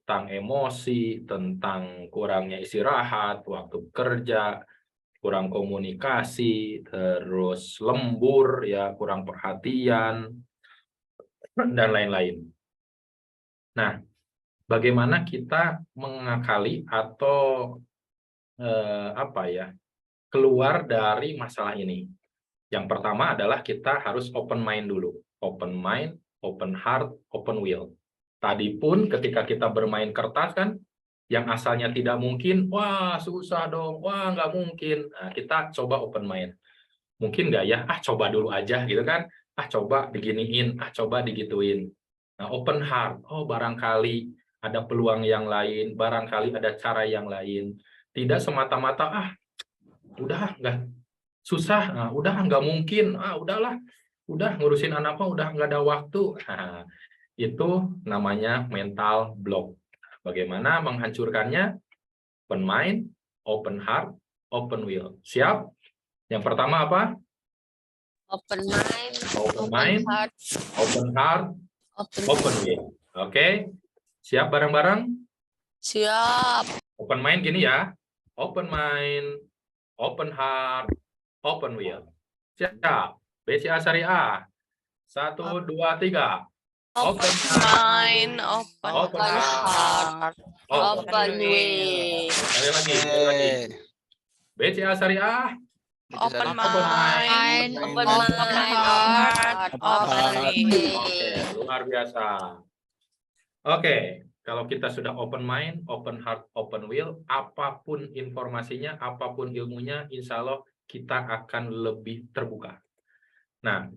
tentang emosi, tentang kurangnya istirahat, waktu kerja, kurang komunikasi, terus lembur ya, kurang perhatian, dan lain-lain. Nah, bagaimana kita mengakali atau keluar dari masalah ini? Yang pertama adalah kita harus open mind dulu. Open mind, open heart, open will. Tadi pun ketika kita bermain kertas kan, yang asalnya tidak mungkin, wah susah dong, wah nggak mungkin. Nah, kita coba open mind. Mungkin nggak ya? Coba dulu aja gitu kan. Coba diginiin, coba digituin. Nah, open heart, oh barangkali ada peluang yang lain, barangkali ada cara yang lain. Tidak semata-mata, udah nggak susah, udah nggak mungkin, udahlah, udah ngurusin anak udah nggak ada waktu. Nah, itu namanya mental block. Bagaimana menghancurkannya? Open mind, open heart, open will. Siap? Yang pertama apa? Open mind, open heart, open will. Oke, siap bareng-bareng? Siap. Open mind gini ya. Open mind, open heart, open will. Siap. BCA Syariah. 1, 2, 3. Open mind, open heart, open will. Sekali lagi. BCA Syariah. Open mind, open heart, open will. Oke, luar biasa. Oke, kalau kita sudah open mind, open heart, open will, apapun informasinya, apapun ilmunya, insya Allah kita akan lebih terbuka. Nah,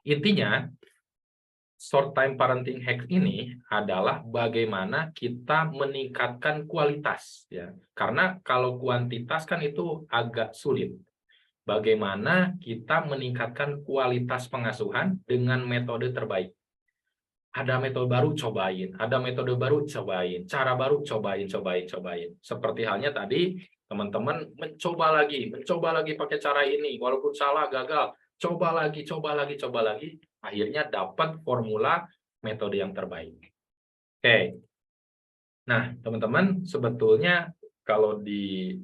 intinya short time parenting hack ini adalah bagaimana kita meningkatkan kualitas ya. Karena kalau kuantitas kan itu agak sulit. Bagaimana kita meningkatkan kualitas pengasuhan dengan metode terbaik. Ada metode baru, cobain. Ada metode baru, cobain. Cara baru, cobain. Seperti halnya tadi, teman-teman mencoba lagi pakai cara ini. Walaupun salah, gagal. Coba lagi. Akhirnya dapat formula metode yang terbaik. Oke. Nah, teman-teman, sebetulnya kalau di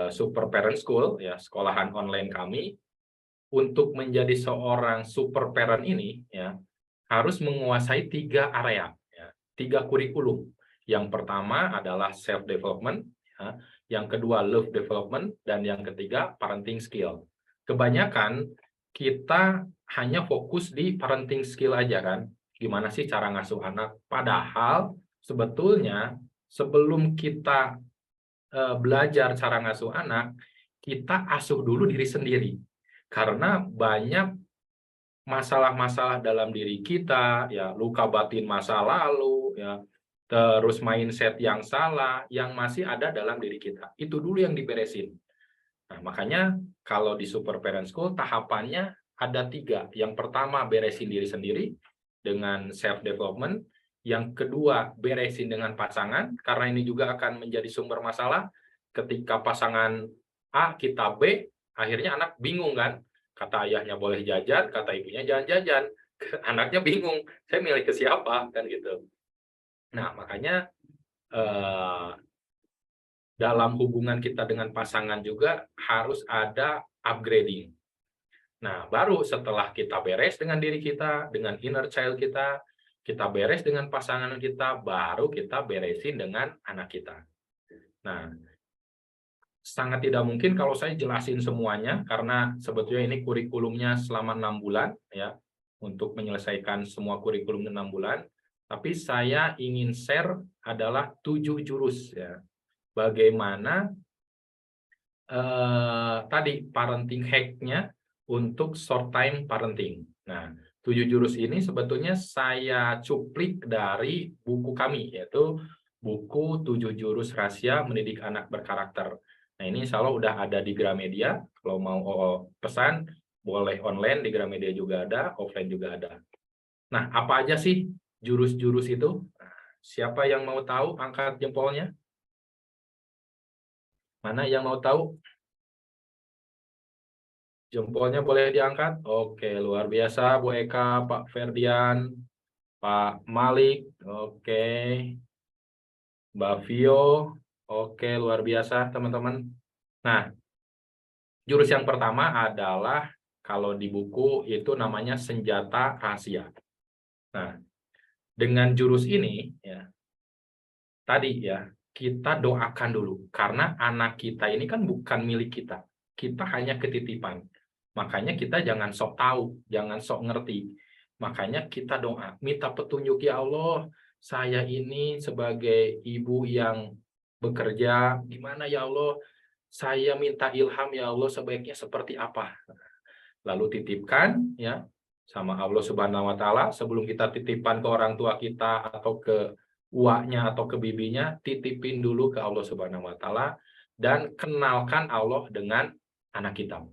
Super Parent School, ya sekolahan online kami, untuk menjadi seorang super parent ini, ya harus menguasai 3 area, ya, 3 kurikulum. Yang pertama adalah self development, ya, yang kedua love development, dan yang ketiga parenting skill. Kebanyakan kita hanya fokus di parenting skill aja kan, gimana sih cara ngasuh anak. Padahal sebetulnya sebelum kita belajar cara ngasuh anak, kita asuh dulu diri sendiri. Karena banyak masalah-masalah dalam diri kita, ya luka batin masa lalu, ya terus mindset yang salah yang masih ada dalam diri kita. Itu dulu yang diberesin. Nah, makanya kalau di Super Parent School tahapannya ada 3. Yang pertama beresin diri sendiri dengan self development. Yang kedua beresin dengan pasangan, karena ini juga akan menjadi sumber masalah. Ketika pasangan A kita B, akhirnya anak bingung kan. Kata ayahnya boleh jajan, kata ibunya jangan jajan. Anaknya bingung, saya milih ke siapa kan gitu. Nah, makanya dalam hubungan kita dengan pasangan juga harus ada upgrading. Nah, baru setelah kita beres dengan diri kita, dengan inner child kita beres dengan pasangan kita, baru kita beresin dengan anak kita. Nah, sangat tidak mungkin kalau saya jelasin semuanya, karena sebetulnya ini kurikulumnya selama 6 bulan, ya, untuk menyelesaikan semua kurikulum 6 bulan. Tapi saya ingin share adalah 7 jurus, ya. Bagaimana tadi parenting hack-nya untuk short time parenting. Nah, 7 jurus ini sebetulnya saya cuplik dari buku kami, yaitu buku 7 Jurus Rahasia Mendidik Anak Berkarakter. Nah, ini insya Allah udah ada di Gramedia. Kalau mau pesan, boleh online, di Gramedia juga ada, offline juga ada. Nah, apa aja sih jurus-jurus itu? Nah, siapa yang mau tahu? Angkat jempolnya. Mana yang mau tahu? Jempolnya boleh diangkat. Oke, luar biasa Bu Eka, Pak Ferdian, Pak Malik. Oke. Mbak Vio. Oke, luar biasa teman-teman. Nah, jurus yang pertama adalah kalau di buku itu namanya senjata rahasia. Nah, dengan jurus ini ya, tadi ya, kita doakan dulu karena anak kita ini kan bukan milik kita. Kita hanya ketitipan. Makanya kita jangan sok tahu, jangan sok ngerti. Makanya kita doa, minta petunjuk ya Allah, saya ini sebagai ibu yang bekerja, gimana ya Allah, saya minta ilham ya Allah sebaiknya seperti apa. Lalu titipkan ya sama Allah Subhanahu wa taala sebelum kita titipkan ke orang tua kita atau ke uaknya atau ke bibinya, titipin dulu ke Allah Subhanahu wa taala dan kenalkan Allah dengan anak kita.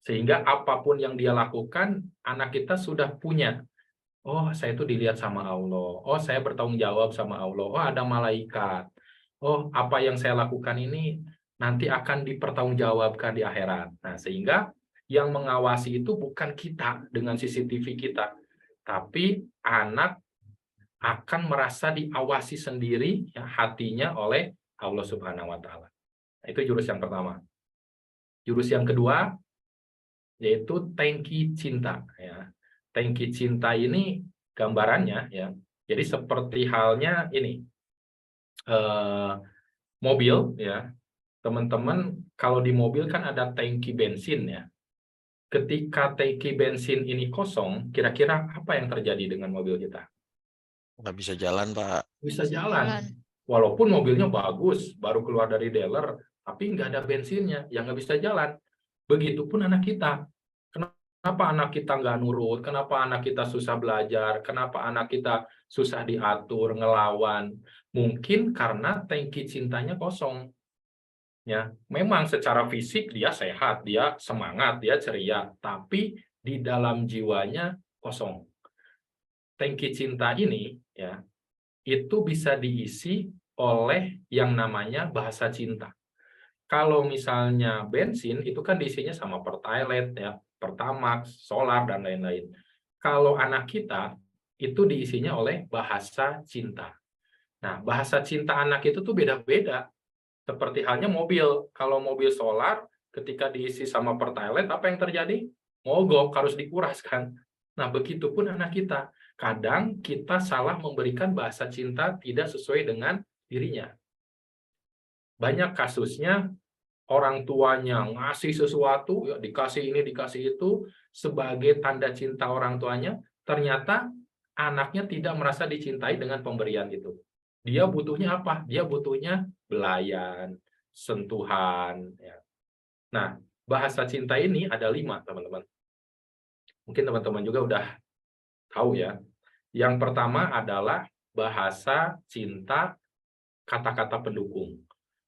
Sehingga apapun yang dia lakukan, anak kita sudah punya. Oh, saya itu dilihat sama Allah. Oh, saya bertanggung jawab sama Allah. Oh, ada malaikat. Oh, apa yang saya lakukan ini nanti akan dipertanggungjawabkan di akhirat. Nah, sehingga yang mengawasi itu bukan kita dengan CCTV kita, tapi anak akan merasa diawasi sendiri ya, hatinya oleh Allah Subhanahu wa taala. Nah, itu jurus yang pertama. Jurus yang kedua yaitu tangki cinta ya. Tangki cinta ini gambarannya ya. Jadi seperti halnya ini mobil ya. Teman-teman kalau di mobil kan ada tangki bensin ya. Ketika tangki bensin ini kosong, kira-kira apa yang terjadi dengan mobil kita? Nggak bisa jalan, Pak. Bisa jalan. Walaupun mobilnya bagus, baru keluar dari dealer, tapi nggak ada bensinnya, ya nggak bisa jalan. Begitupun anak kita. Kenapa anak kita nggak nurut? Kenapa anak kita susah belajar? Kenapa anak kita susah diatur, ngelawan? Mungkin karena tangki cintanya kosong. Ya, memang secara fisik dia sehat, dia semangat, dia ceria, tapi di dalam jiwanya kosong. Tangki cinta ini ya, itu bisa diisi oleh yang namanya bahasa cinta. Kalau misalnya bensin itu kan diisinya sama Pertalite ya, Pertamax, solar dan lain-lain. Kalau anak kita itu diisinya oleh bahasa cinta. Nah, bahasa cinta anak itu tuh beda-beda. Seperti halnya mobil. Kalau mobil solar ketika diisi sama Pertalite apa yang terjadi? Mogok, harus dikuras kan. Nah, begitupun anak kita. Kadang kita salah memberikan bahasa cinta tidak sesuai dengan dirinya. Banyak kasusnya orang tuanya ngasih sesuatu, ya dikasih ini, dikasih itu, sebagai tanda cinta orang tuanya, ternyata anaknya tidak merasa dicintai dengan pemberian itu. Dia butuhnya apa? Dia butuhnya belayan, sentuhan. Ya. Nah, bahasa cinta ini ada 5, teman-teman. Mungkin teman-teman juga udah tahu ya. Yang pertama adalah bahasa cinta kata-kata pendukung.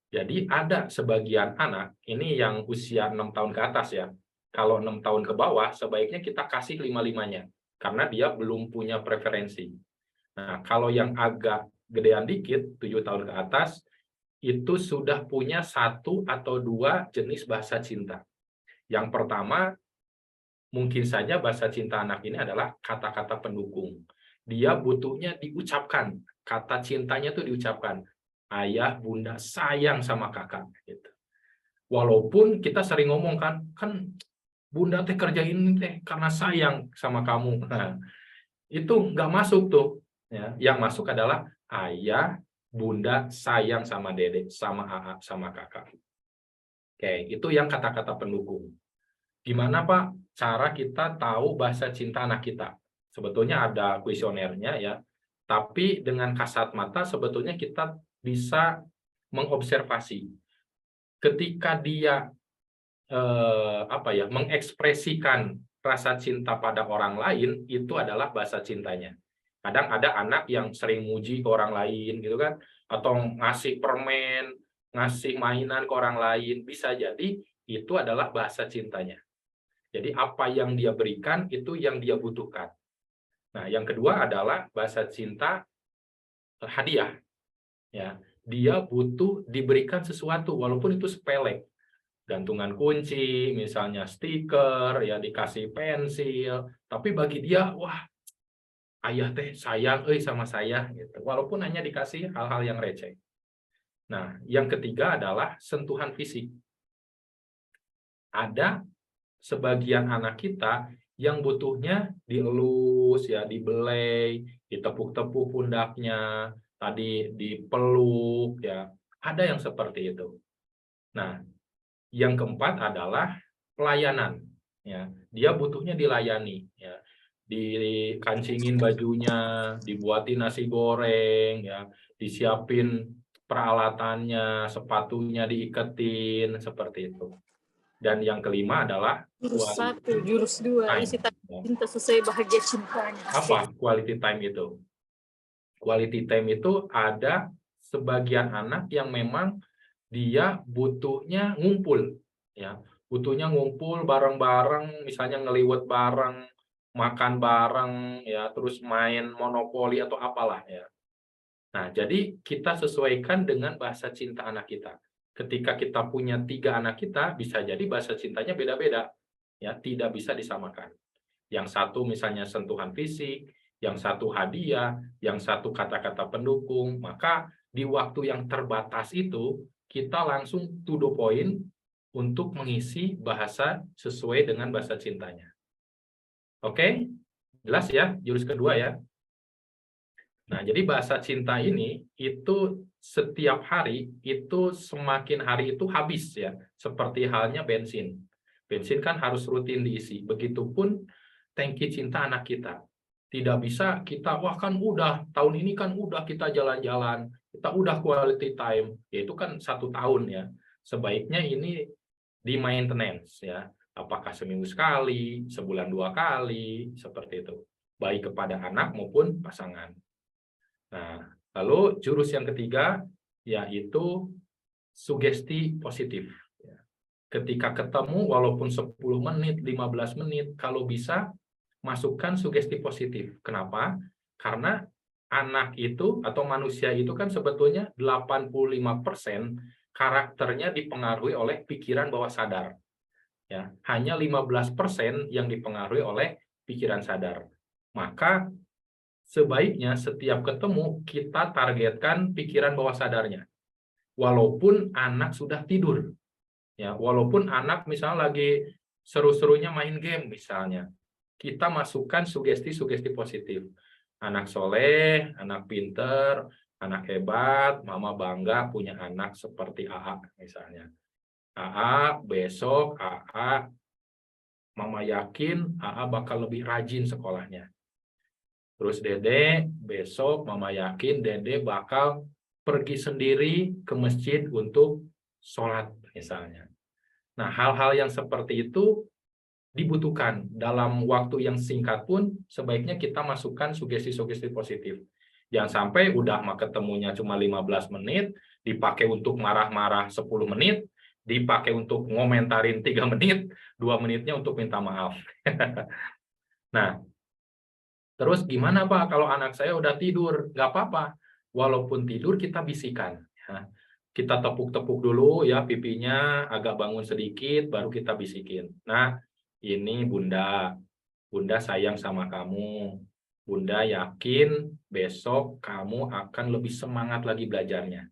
Jadi ada sebagian anak, ini yang usia 6 tahun ke atas ya. Kalau 6 tahun ke bawah, sebaiknya kita kasih 5-5-nya. Karena dia belum punya preferensi. Nah, kalau yang agak gedean dikit, 7 tahun ke atas, itu sudah punya 1 atau 2 jenis bahasa cinta. Yang pertama, mungkin saja bahasa cinta anak ini adalah kata-kata pendukung. Dia butuhnya diucapkan, kata cintanya tuh diucapkan. Ayah, bunda sayang sama kakak. Gitu. Walaupun kita sering ngomong kan bunda teh kerjain teh karena sayang sama kamu. Nah, itu nggak masuk tuh. Ya. Yang masuk adalah ayah, bunda sayang sama dedek, sama AA, sama kakak. Oke, itu yang kata-kata pendukung. Gimana Pak cara kita tahu bahasa cinta anak kita? Sebetulnya ada kuesionernya ya. Tapi dengan kasat mata sebetulnya kita bisa mengobservasi. Ketika dia mengekspresikan rasa cinta pada orang lain, itu adalah bahasa cintanya. Kadang ada anak yang sering muji ke orang lain gitu kan, atau ngasih permen, ngasih mainan ke orang lain, bisa jadi itu adalah bahasa cintanya. Jadi apa yang dia berikan itu yang dia butuhkan. Nah, yang kedua adalah bahasa cinta hadiah. Ya, dia butuh diberikan sesuatu walaupun itu sepele. Gantungan kunci, misalnya stiker, ya dikasih pensil, tapi bagi dia, wah, ayah teh sayang sama saya, gitu. Walaupun hanya dikasih hal-hal yang receh. Nah, yang ketiga adalah sentuhan fisik. Ada sebagian anak kita yang butuhnya dielus, ya dibelai, ditepuk-tepuk pundaknya, tadi dipeluk, ya ada yang seperti itu. Nah, yang keempat adalah pelayanan, ya dia butuhnya dilayani, ya dikancingin bajunya, dibuatin nasi goreng, ya disiapin peralatannya, sepatunya diiketin, seperti itu. Dan yang kelima adalah jurus 1, jurus 2, isi cinta sesuai bahagia cintanya. Apa quality time itu? Quality time itu ada sebagian anak yang memang dia butuhnya ngumpul, ya butuhnya ngumpul bareng-bareng, misalnya ngeliwet bareng, makan bareng, ya terus main monopoli atau apalah, ya. Nah, jadi kita sesuaikan dengan bahasa cinta anak kita. Ketika kita punya 3 anak kita, bisa jadi bahasa cintanya beda-beda, ya tidak bisa disamakan. Yang satu misalnya sentuhan fisik, yang satu hadiah, yang satu kata-kata pendukung. Maka di waktu yang terbatas itu kita langsung to the point untuk mengisi bahasa sesuai dengan bahasa cintanya. Oke? Jelas ya, jurus kedua ya. Nah, jadi bahasa cinta ini itu setiap hari itu semakin hari itu habis ya, seperti halnya bensin. Bensin kan harus rutin diisi. Begitupun tangki cinta anak kita. Tidak bisa kita, wah kan udah, tahun ini kan udah kita jalan-jalan, kita udah quality time, yaitu kan 1 tahun ya. Sebaiknya ini di maintenance ya, apakah seminggu sekali, sebulan 2 kali, seperti itu. Baik kepada anak maupun pasangan. Nah, lalu jurus yang ketiga, yaitu sugesti positif. Ketika ketemu, walaupun 10 menit, 15 menit, kalau bisa, masukkan sugesti positif. Kenapa? Karena anak itu atau manusia itu kan sebetulnya 85% karakternya dipengaruhi oleh pikiran bawah sadar. Ya, hanya 15% yang dipengaruhi oleh pikiran sadar. Maka sebaiknya setiap ketemu kita targetkan pikiran bawah sadarnya. Walaupun anak sudah tidur. Ya, walaupun anak misalnya lagi seru-serunya main game misalnya. Kita masukkan sugesti-sugesti positif. Anak soleh, anak pinter, anak hebat, mama bangga punya anak seperti AA misalnya. AA besok, AA mama yakin AA bakal lebih rajin sekolahnya. Terus Dede besok mama yakin Dede bakal pergi sendiri ke masjid untuk sholat misalnya. Nah, hal-hal yang seperti itu dibutuhkan dalam waktu yang singkat pun sebaiknya kita masukkan sugesti-sugesti positif. Jangan sampai udah mah ketemunya cuma 15 menit, dipakai untuk marah-marah 10 menit, dipakai untuk ngomentarin 3 menit, 2 menitnya untuk minta maaf. Nah, terus gimana Pak kalau anak saya udah tidur? Nggak apa-apa. Walaupun tidur kita bisikan. Ya. Kita tepuk-tepuk dulu ya pipinya, agak bangun sedikit, baru kita bisikin. Nah, ini Bunda, Bunda sayang sama kamu. Bunda yakin besok kamu akan lebih semangat lagi belajarnya.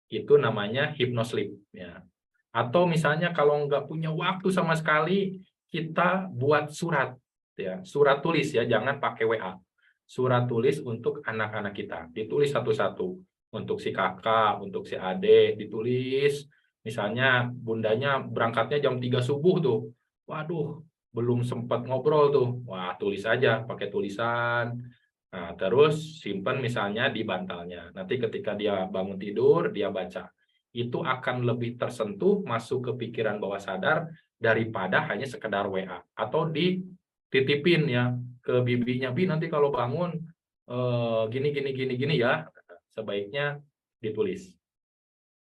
Itu namanya hypnosleep. Ya. Atau misalnya kalau nggak punya waktu sama sekali, kita buat surat. Ya, surat tulis ya, jangan pakai WA. Surat tulis untuk anak-anak kita. Ditulis satu-satu. Untuk si kakak, untuk si adik, ditulis. Misalnya bundanya berangkatnya jam 3 subuh tuh. Waduh, belum sempat ngobrol tuh. Wah, tulis aja pakai tulisan. Nah, terus simpan misalnya di bantalnya. Nanti ketika dia bangun tidur, dia baca. itu akan lebih tersentuh, masuk ke pikiran bawah sadar daripada hanya sekedar WA atau dititipin ya ke bibinya, Bi nanti kalau bangun gini ya, sebaiknya ditulis.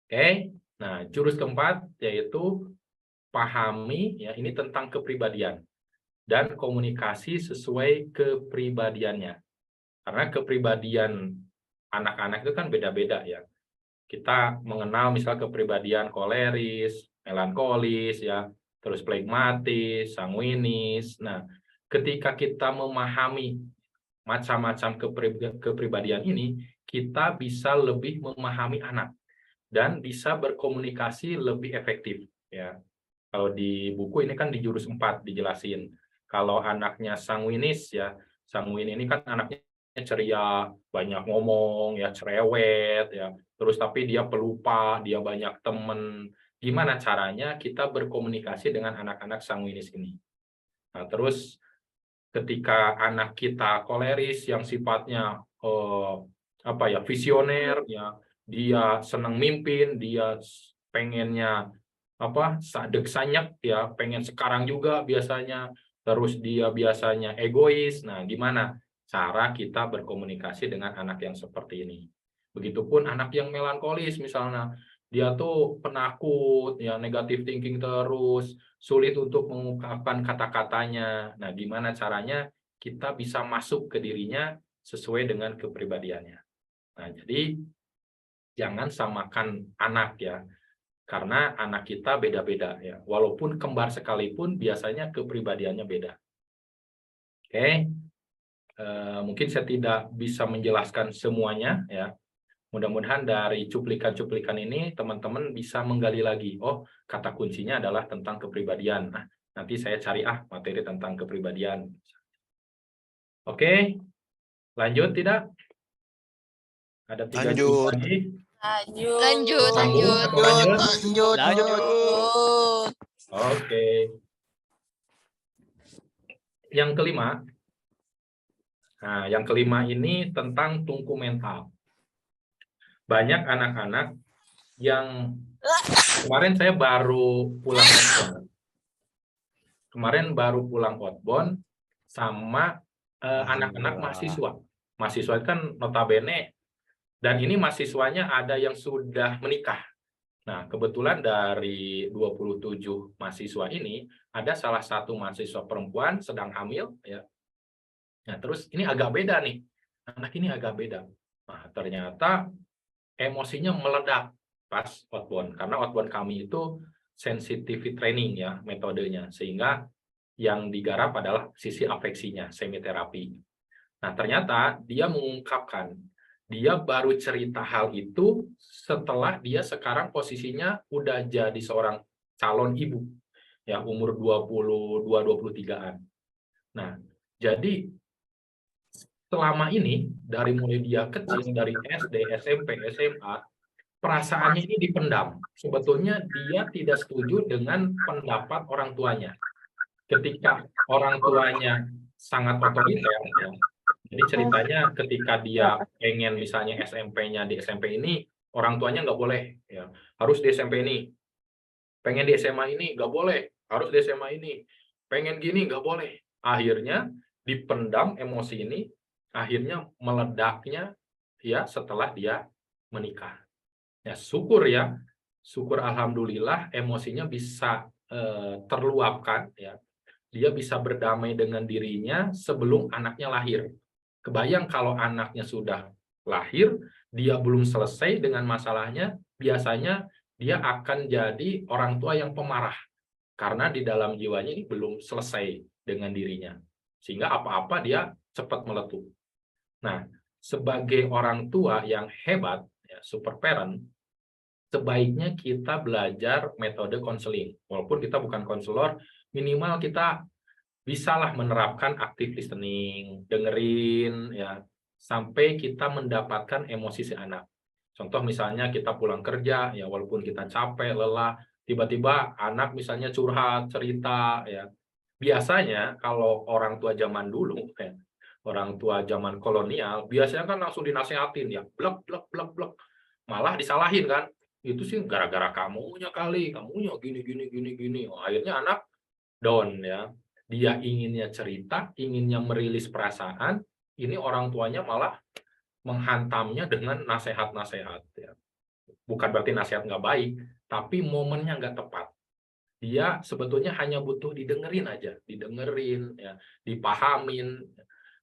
Oke. Nah, jurus keempat yaitu pahami ya, ini tentang kepribadian dan komunikasi sesuai kepribadiannya. Karena kepribadian anak-anak itu kan beda-beda ya. Kita mengenal misal kepribadian koleris, melankolis ya, terus flegmatis, sanguinis. Nah, ketika kita memahami macam-macam kepribadian ini, kita bisa lebih memahami anak dan bisa berkomunikasi lebih efektif ya. Kalau di buku ini kan di jurus 4 dijelasin. Kalau anaknya sanguinis ya, sanguin ini kan anaknya ceria, banyak ngomong ya, cerewet ya. Terus tapi dia pelupa, dia banyak temen. Gimana caranya kita berkomunikasi dengan anak-anak sanguinis ini? Nah, terus ketika anak kita koleris yang sifatnya visioner ya, dia senang mimpin, dia pengennya sadek-sanyak ya, pengen sekarang juga biasanya, terus dia biasanya egois. Nah, gimana cara kita berkomunikasi dengan anak yang seperti ini? Begitupun anak yang melankolis misalnya, dia tuh penakut ya, negative thinking terus, sulit untuk mengungkapkan kata-katanya. Nah, gimana caranya kita bisa masuk ke dirinya sesuai dengan kepribadiannya. Nah, jadi jangan samakan anak ya, karena anak kita beda-beda ya. Walaupun kembar sekalipun biasanya kepribadiannya beda. Oke, mungkin saya tidak bisa menjelaskan semuanya ya. Mudah-mudahan dari cuplikan-cuplikan ini teman-teman bisa menggali lagi. Oh, kata kuncinya adalah tentang kepribadian. Nah, nanti saya cari materi tentang kepribadian. Oke, lanjut tidak? Ada 3 jurus lagi. Lanjut. Oke. Yang kelima. Nah, yang kelima ini tentang tungku mental. Banyak anak-anak yang kemarin saya baru pulang outbound. Kemarin baru pulang outbound sama anak-anak mahasiswa. Mahasiswa kan notabene, dan ini mahasiswanya ada yang sudah menikah. Nah, kebetulan dari 27 mahasiswa ini, ada salah satu mahasiswa perempuan sedang hamil. Ya. Nah, terus ini agak beda nih. Anak ini agak beda. Nah, ternyata emosinya meledak pas outbound. Karena outbound kami itu sensitivity training ya metodenya. Sehingga yang digarap adalah sisi afeksinya, semiterapi. Nah, ternyata dia mengungkapkan, dia baru cerita hal itu setelah dia sekarang posisinya udah jadi seorang calon ibu. Ya, umur 22-23-an. Nah, jadi selama ini, dari mulai dia kecil, dari SD, SMP, SMA, perasaannya ini dipendam. Sebetulnya dia tidak setuju dengan pendapat orang tuanya. Ketika orang tuanya sangat otoriter, ya, jadi ceritanya ketika dia pengen misalnya SMP-nya di SMP ini, orang tuanya nggak boleh, ya harus di SMP ini. Pengen di SMA ini nggak boleh, harus di SMA ini. Pengen gini nggak boleh. Akhirnya dipendam emosi ini, akhirnya meledaknya ya setelah dia menikah. Ya syukur alhamdulillah emosinya bisa terluapkan ya. Dia bisa berdamai dengan dirinya sebelum anaknya lahir. Kebayang kalau anaknya sudah lahir, dia belum selesai dengan masalahnya, biasanya dia akan jadi orang tua yang pemarah. Karena di dalam jiwanya ini belum selesai dengan dirinya. Sehingga apa-apa dia cepat meletup. Nah, sebagai orang tua yang hebat, ya, super parent, sebaiknya kita belajar metode konseling. Walaupun kita bukan konselor, minimal kita bisalah menerapkan active listening, dengerin, ya, sampai kita mendapatkan emosi si anak. Contoh misalnya kita pulang kerja, ya walaupun kita capek, lelah, tiba-tiba anak misalnya curhat, cerita, ya. Biasanya kalau orang tua zaman dulu, ya, orang tua zaman kolonial, biasanya kan langsung dinasehatin, ya, blek, blek, blek, blek. Malah disalahin kan, itu sih gara-gara kamunya kali, kamunya gini. Oh, akhirnya anak down ya. Dia inginnya cerita, inginnya merilis perasaan, ini orang tuanya malah menghantamnya dengan nasihat-nasihat ya. Bukan berarti nasihat nggak baik, tapi momennya nggak tepat. Dia sebetulnya hanya butuh didengerin aja, didengerin ya, dipahamin.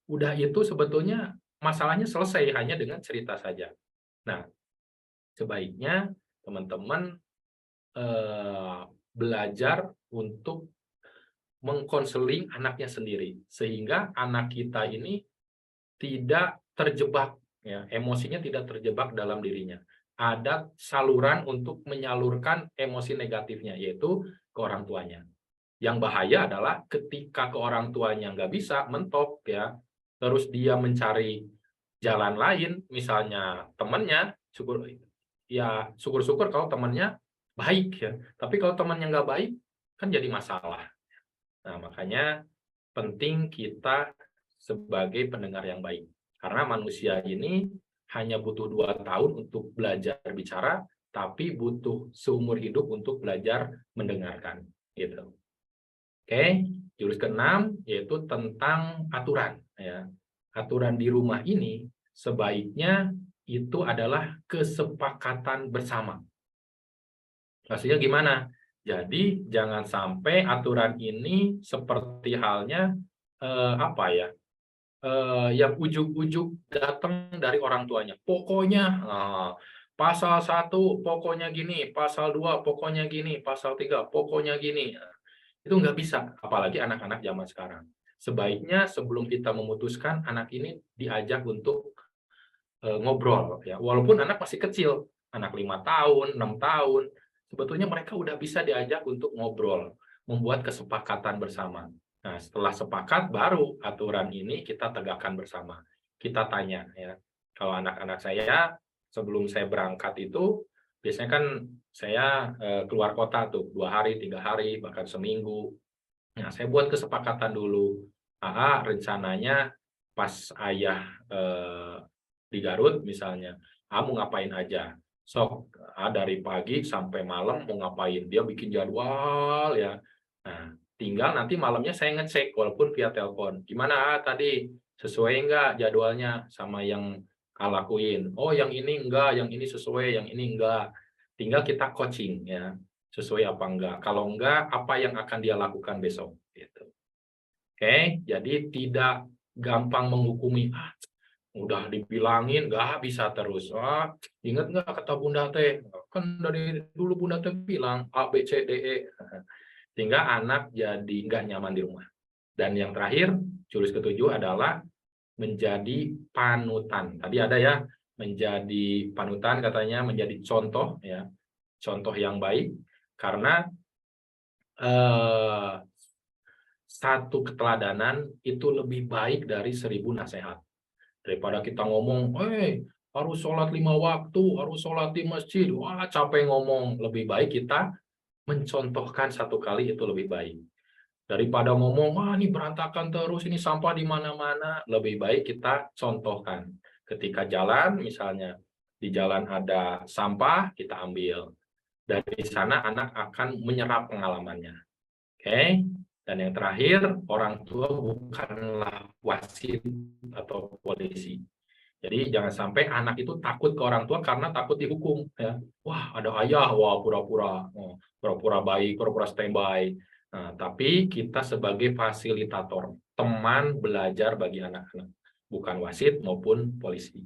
Udah itu sebetulnya masalahnya selesai hanya dengan cerita saja. Nah, sebaiknya teman-teman belajar untuk mengkonseling anaknya sendiri sehingga anak kita ini tidak terjebak ya, emosinya tidak terjebak dalam dirinya. Ada saluran untuk menyalurkan emosi negatifnya yaitu ke orang tuanya. Yang bahaya adalah ketika ke orang tuanya nggak bisa mentok ya, terus dia mencari jalan lain, misalnya temannya, syukur-syukur kalau temannya baik ya. Tapi kalau temannya nggak baik kan jadi masalah. Nah, makanya penting kita sebagai pendengar yang baik. Karena manusia ini hanya butuh 2 tahun untuk belajar bicara, tapi butuh seumur hidup untuk belajar mendengarkan. Gitu. Oke, jurus ke-6 yaitu tentang aturan. Ya. Aturan di rumah ini sebaiknya itu adalah kesepakatan bersama. Maksudnya gimana? Jadi jangan sampai aturan ini seperti halnya yang ujuk-ujuk datang dari orang tuanya. Pokoknya pasal 1 pokoknya gini, pasal 2 pokoknya gini, pasal 3 pokoknya gini. Itu nggak bisa, apalagi anak-anak zaman sekarang. Sebaiknya sebelum kita memutuskan, anak ini diajak untuk ngobrol. Ya. Walaupun anak masih kecil, anak 5 tahun, 6 tahun, sebetulnya mereka udah bisa diajak untuk ngobrol, membuat kesepakatan bersama. Nah, setelah sepakat, baru aturan ini kita tegakkan bersama. Kita tanya, ya. Kalau anak-anak saya, sebelum saya berangkat itu, biasanya kan saya keluar kota tuh, 2 hari, 3 hari, bahkan seminggu. Nah, saya buat kesepakatan dulu. Rencananya pas ayah di Garut misalnya, mau ngapain aja. Sok, dari pagi sampai malam mau ngapain. Dia bikin jadwal ya. Nah, tinggal nanti malamnya saya ngecek walaupun via telepon. Gimana tadi? Sesuai enggak jadwalnya sama yang lakuin? Oh, yang ini enggak, yang ini sesuai, yang ini enggak. Tinggal kita coaching ya. Sesuai apa enggak. Kalau enggak, apa yang akan dia lakukan besok gitu. Oke, jadi tidak gampang menghukumi. Udah dibilangin nggak bisa terus. Ingat nggak kata Bunda Teh? Kan dari dulu Bunda Teh bilang A, B, C, D, E. Sehingga anak jadi nggak nyaman di rumah. Dan yang terakhir, jurus ke-7 adalah menjadi panutan. Tadi ada ya, menjadi panutan katanya, menjadi contoh ya. Contoh yang baik. Karena satu keteladanan itu lebih baik dari 1000 nasihat. Daripada kita ngomong, harus sholat 5 waktu, harus sholat di masjid. Wah, capek ngomong. Lebih baik kita mencontohkan 1 kali itu lebih baik. Daripada ngomong, wah ini berantakan terus, ini sampah di mana-mana. Lebih baik kita contohkan. Ketika jalan, misalnya di jalan ada sampah, kita ambil. Dari sana anak akan menyerap pengalamannya. Oke? Dan yang terakhir, orang tua bukanlah wasit atau polisi. Jadi jangan sampai anak itu takut ke orang tua karena takut dihukum. Ya. Wah, ada ayah, wah pura-pura baik, pura-pura standby. Nah, tapi kita sebagai fasilitator, teman belajar bagi anak-anak, bukan wasit maupun polisi.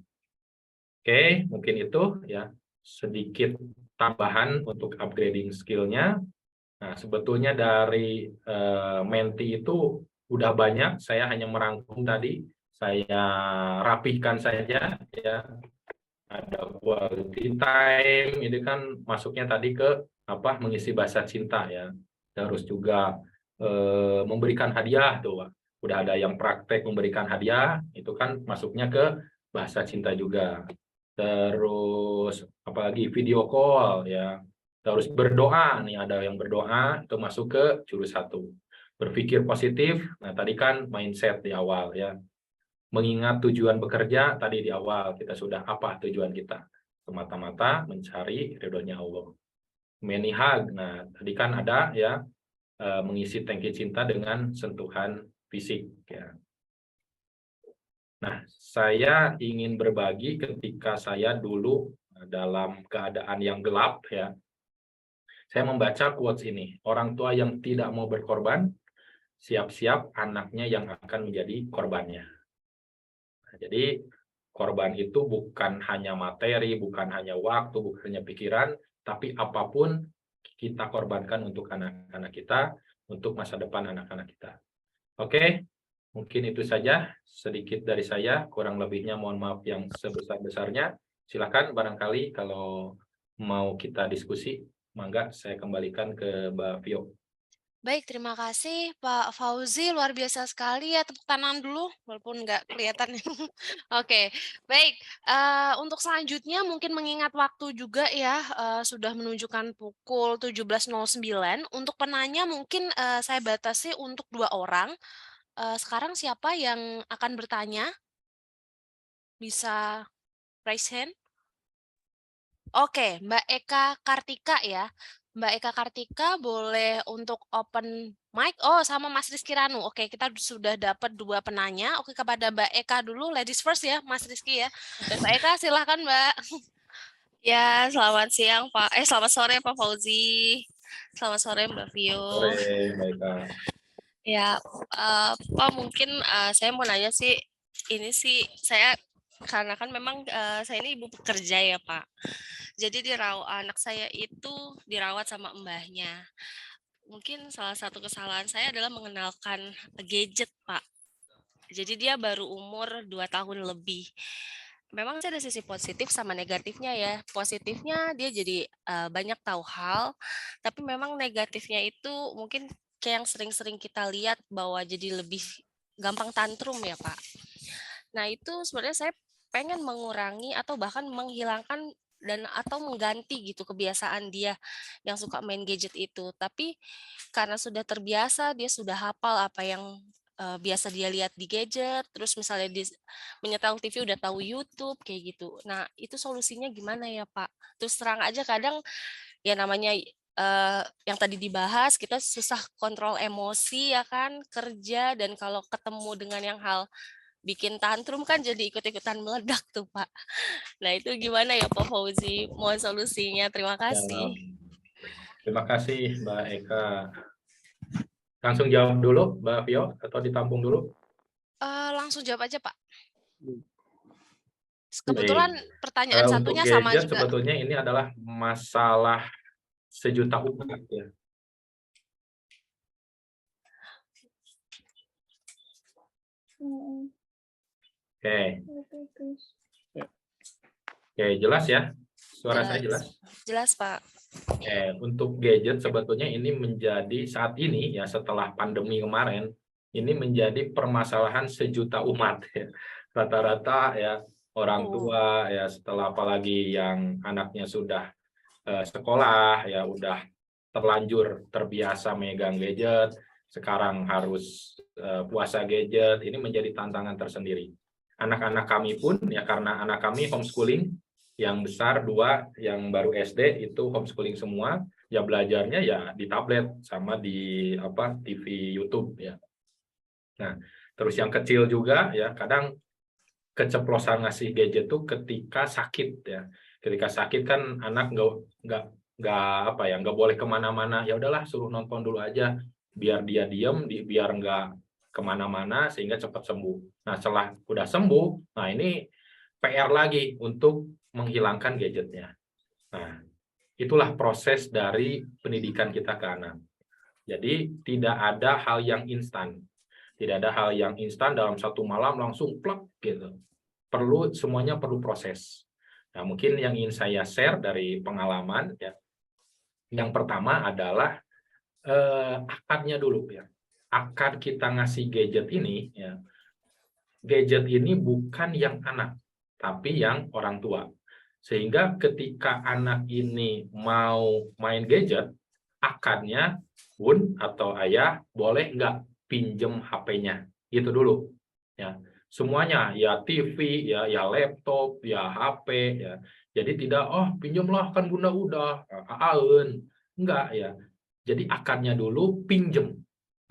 Oke, mungkin itu ya sedikit tambahan untuk upgrading skill-nya. Nah, sebetulnya dari Menti itu udah banyak, saya hanya merangkum tadi, saya rapihkan saja ya. Ada quality time, ini kan masuknya tadi ke mengisi bahasa cinta ya. Terus juga memberikan hadiah tuh, udah ada yang praktek memberikan hadiah, itu kan masuknya ke bahasa cinta juga. Terus apalagi video call ya. Terus berdoa, nih ada yang berdoa, itu masuk ke jurus 1. Berpikir positif, nah tadi kan mindset di awal ya. Mengingat tujuan bekerja, tadi di awal kita sudah apa tujuan kita. semata-mata mencari ridhonya Allah. Menihag, nah tadi kan ada ya mengisi tangki cinta dengan sentuhan fisik ya. Nah, saya ingin berbagi ketika saya dulu dalam keadaan yang gelap ya. Saya membaca quotes ini, orang tua yang tidak mau berkorban, siap-siap anaknya yang akan menjadi korbannya. Nah, jadi korban itu bukan hanya materi, bukan hanya waktu, bukan hanya pikiran, tapi apapun kita korbankan untuk anak-anak kita, untuk masa depan anak-anak kita. Oke, mungkin itu saja sedikit dari saya, kurang lebihnya mohon maaf yang sebesar-besarnya. Silakan barangkali kalau mau kita diskusi, mangga saya kembalikan ke Mbak Vio. Baik, terima kasih Pak Fauzi, luar biasa sekali ya, tepuk tangan dulu, walaupun nggak kelihatan. Oke, baik. Untuk selanjutnya mungkin mengingat waktu juga ya, sudah menunjukkan pukul 17.09. Untuk penanya mungkin saya batasi untuk 2 orang. Sekarang siapa yang akan bertanya? Bisa raise hand? Oke, Mbak Eka Kartika ya. Mbak Eka Kartika boleh untuk open mic. Oh, sama Mas Rizky Ranu. Oke, kita sudah dapat 2 penanya. Oke, kepada Mbak Eka dulu, ladies first ya, Mas Rizky ya. Dan Mbak Eka, silahkan Mbak. Ya, selamat siang Pak. Selamat sore Pak Fauzi. Selamat sore Mbak Vio. Sore, Mbak Eka. Ya, Pak mungkin saya mau nanya sih, ini sih saya karena kan memang saya ini ibu pekerja ya Pak. Jadi anak saya itu dirawat sama mbahnya. Mungkin salah satu kesalahan saya adalah mengenalkan gadget Pak. Jadi dia baru umur 2 tahun lebih. Memang saya ada sisi positif sama negatifnya ya. Positifnya dia jadi banyak tahu hal, tapi memang negatifnya itu mungkin kayak yang sering-sering kita lihat bahwa jadi lebih gampang tantrum ya Pak. Nah itu sebenarnya saya pengen mengurangi atau bahkan menghilangkan dan atau mengganti gitu kebiasaan dia yang suka main gadget itu. Tapi karena sudah terbiasa, dia sudah hafal apa yang biasa dia lihat di gadget, terus misalnya di menyetel TV udah tahu YouTube kayak gitu. Nah, itu solusinya gimana ya, Pak? Terus terang aja kadang ya namanya yang tadi dibahas kita susah kontrol emosi ya kan, kerja, dan kalau ketemu dengan yang hal bikin tantrum kan jadi ikut-ikutan meledak tuh Pak. Nah itu gimana ya Pak Fauzi? Mohon solusinya. Terima kasih. Terima kasih Mbak Eka. Langsung jawab dulu Mbak Vio atau ditampung dulu? Langsung jawab aja Pak. Kebetulan pertanyaan satunya untuk sama gadget, juga. sebetulnya ini adalah masalah sejuta umat ya. Oke, jelas ya? Suara saya jelas? Jelas, Pak. Untuk gadget sebetulnya ini menjadi saat ini ya, setelah pandemi kemarin, ini menjadi permasalahan sejuta umat ya. Rata-rata ya orang tua ya, setelah apalagi yang anaknya sudah sekolah ya, udah terlanjur terbiasa megang gadget, sekarang harus puasa gadget, ini menjadi tantangan tersendiri. Anak-anak kami pun ya, karena anak kami homeschooling, yang besar 2, yang baru SD itu homeschooling semua, ya belajarnya ya di tablet sama di TV YouTube ya. Nah, terus yang kecil juga ya, kadang keceplosan ngasih gadget tuh ketika sakit ya. Ketika sakit kan anak nggak boleh kemana-mana, ya udahlah suruh nonton dulu aja biar dia diem, biar nggak kemana-mana sehingga cepat sembuh. Nah setelah udah sembuh, nah ini PR lagi untuk menghilangkan gadgetnya. Nah itulah proses dari pendidikan kita ke anak. Jadi tidak ada hal yang instan, tidak ada hal yang instan dalam satu malam langsung plak gitu. Semuanya perlu proses. Nah mungkin yang ingin saya share dari pengalaman ya, yang pertama adalah akadnya dulu ya. Akad kita ngasih gadget ini ya, gadget ini bukan yang anak tapi yang orang tua, sehingga ketika anak ini mau main gadget, akadnya bun atau ayah boleh nggak pinjem HP-nya, itu dulu ya, semuanya, ya TV, ya laptop, ya HP, ya. Jadi tidak, pinjamlah kan bunda udah, aaun, enggak ya. Jadi akarnya dulu pinjem.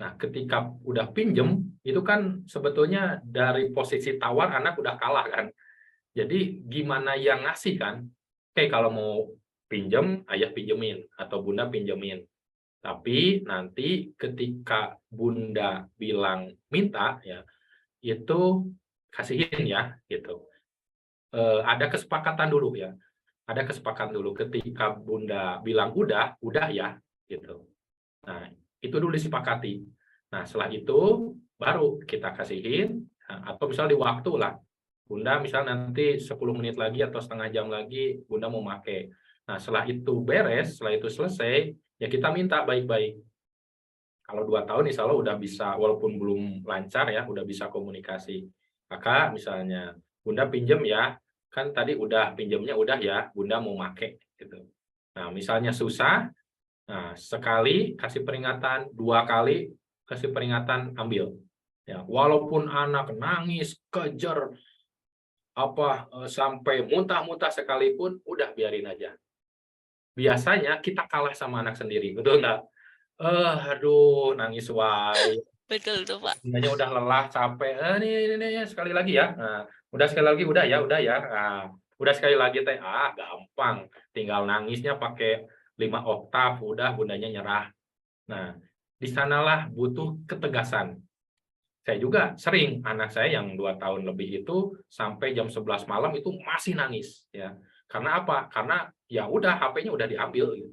Nah, ketika udah pinjem, itu kan sebetulnya dari posisi tawar anak udah kalah kan. Jadi gimana yang ngasih kan? Oke, kalau mau pinjem, ayah pinjemin atau bunda pinjemin. Tapi nanti ketika bunda bilang minta ya, itu kasihin ya gitu. Ada kesepakatan dulu ya. Ada kesepakatan dulu ketika bunda bilang udah ya gitu. Nah, itu dulu disepakati. Nah, setelah itu baru kita kasihin, atau misalnya di waktu lah. Bunda misalnya nanti 10 menit lagi atau setengah jam lagi bunda mau pakai. Nah, setelah itu beres, setelah itu selesai, ya kita minta baik-baik. Kalau 2 tahun insya Allah udah bisa, walaupun belum lancar ya, udah bisa komunikasi. Kakak misalnya, bunda pinjem ya, kan tadi udah pinjemnya udah ya, bunda mau pakai gitu. Nah, misalnya susah, nah sekali kasih peringatan, 2 kali kasih peringatan, ambil. Ya, walaupun anak nangis, kejar, sampai muntah-muntah sekalipun, udah biarin aja. Biasanya kita kalah sama anak sendiri, betul nggak? Aduh, nangis wae. Betul tuh Pak. Bundanya udah lelah, capek. Nih, sekali lagi ya. Nah, udah sekali lagi, udah ya. Nah, udah sekali lagi teh, gampang. Tinggal nangisnya pakai 5 oktav, udah bundanya nyerah. Nah, di sanalah butuh ketegasan. Saya juga sering, anak saya yang 2 tahun lebih itu sampai jam 11 malam itu masih nangis ya. Karena apa? Karena ya udah HP-nya udah diambil gitu.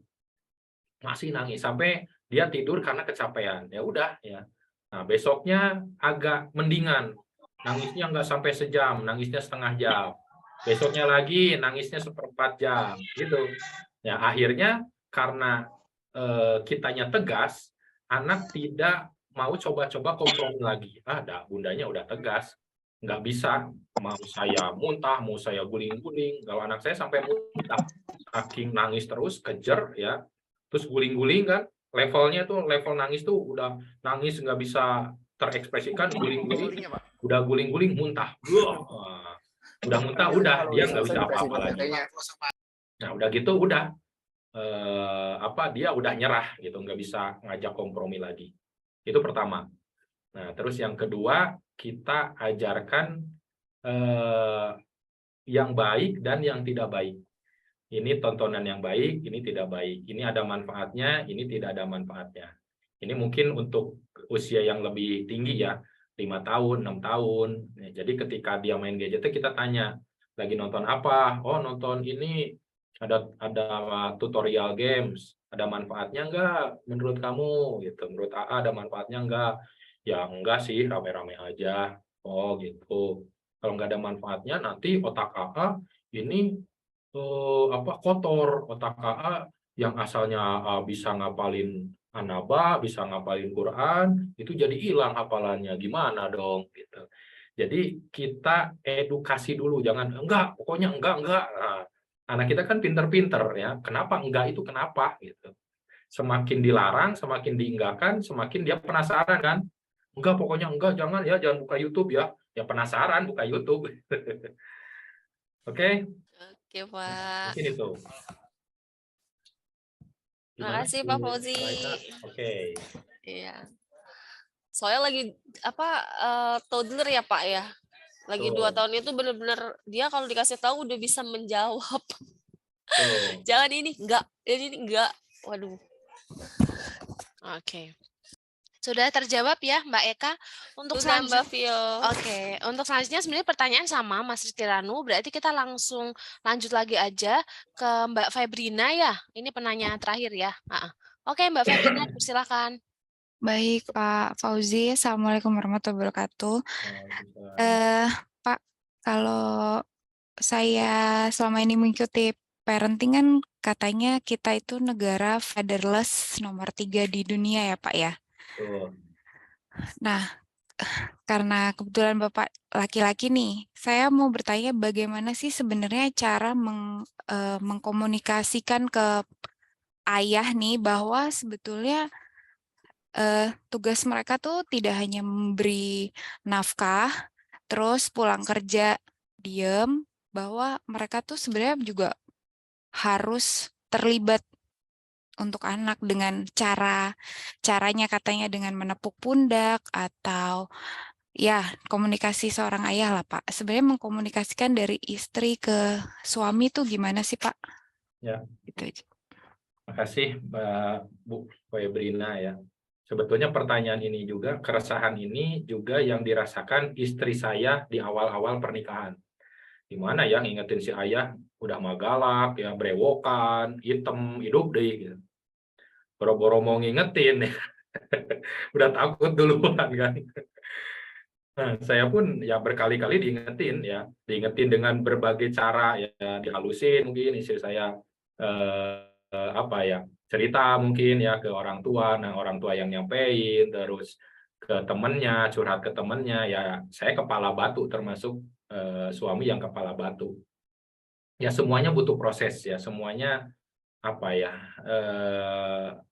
Masih nangis sampai dia tidur karena kecapean. Ya udah ya. Nah, besoknya agak mendingan. Nangisnya nggak sampai sejam, nangisnya setengah jam. Besoknya lagi nangisnya 1/4 jam gitu. Ya akhirnya karena kitanya tegas, anak tidak mau coba-coba kompromi lagi. Bundanya udah tegas, nggak bisa. Mau saya muntah, mau saya guling-guling. Kalau anak saya sampai muntah, saking nangis terus, kejer ya. Terus guling-guling kan, levelnya tuh, level nangis tuh udah nangis nggak bisa terekspresikan, guling-guling, udah guling-guling muntah. Udah muntah, udah dia nggak bisa apa-apa lagi. Nah udah gitu udah dia udah nyerah gitu, nggak bisa ngajak kompromi lagi. Itu pertama. Nah, terus yang kedua, kita ajarkan yang baik dan yang tidak baik. Ini tontonan yang baik, ini tidak baik. Ini ada manfaatnya, ini tidak ada manfaatnya. Ini mungkin untuk usia yang lebih tinggi ya, 5 tahun, 6 tahun. Nah, jadi ketika dia main gadget, kita tanya, lagi nonton apa? Oh, nonton ini, ada tutorial games. Ada manfaatnya enggak menurut kamu gitu? Menurut AA ada manfaatnya enggak? Ya enggak sih, rame-rame aja. Oh gitu. Kalau enggak ada manfaatnya nanti otak AA ini kotor. Otak AA yang asalnya bisa ngapalin An-Naba, bisa ngapalin Quran, itu jadi hilang hafalannya. Gimana dong gitu. Jadi kita edukasi dulu, jangan enggak, pokoknya enggak. Nah, anak kita kan pinter-pinter ya. Kenapa enggak itu kenapa gitu. Semakin dilarang, semakin dienggakkan, semakin dia penasaran kan. Enggak, pokoknya enggak, jangan ya, jangan buka YouTube ya. Ya penasaran buka YouTube. Oke? Oke, Pak. Mungkin itu. Terima kasih Pak Fauzi. Oke. Iya. Soalnya lagi toddler ya Pak ya. Lagi 2 tahun itu benar-benar dia kalau dikasih tahu udah bisa menjawab. Jangan ini enggak. Waduh. Oke. Sudah terjawab ya Mbak Eka? Untuk Sudah Mbak Vio. Oke, untuk selanjutnya sebenarnya pertanyaan sama Mas Tiranu, berarti kita langsung lanjut lagi aja ke Mbak Febrina ya. Ini penanya terakhir ya. Oke Mbak Febrina, silakan. Baik Pak Fauzi, Assalamualaikum warahmatullahi wabarakatuh. Pak, kalau saya selama ini mengikuti parenting kan katanya kita itu negara fatherless nomor 3 di dunia ya Pak ya. Nah, karena kebetulan Bapak laki-laki nih, saya mau bertanya bagaimana sih sebenarnya cara mengkomunikasikan ke ayah nih bahwa sebetulnya tugas mereka tuh tidak hanya memberi nafkah, terus pulang kerja diem, bahwa mereka tuh sebenarnya juga harus terlibat untuk anak dengan caranya katanya dengan menepuk pundak atau ya komunikasi seorang ayah lah Pak. Sebenarnya mengkomunikasikan dari istri ke suami tuh gimana sih Pak? Ya. Gitu aja. Makasih Bu Febrina ya. Sebetulnya pertanyaan ini juga, keresahan ini juga yang dirasakan istri saya di awal-awal pernikahan. Di mana ya ngingetin si ayah udah mah galak, ya brewokan, hitam, hidup deh gitu. Boro-boro mau ngingetin, udah takut duluan kan. Nah, saya pun ya berkali-kali diingetin ya, diingetin dengan berbagai cara ya, dihalusin mungkin istri saya apa ya, cerita mungkin ya ke orang tua, nah orang tua yang nyampein, terus ke temennya, curhat ke temennya, ya saya kepala batu termasuk suami yang kepala batu. Ya semuanya butuh proses ya, semuanya apa ya,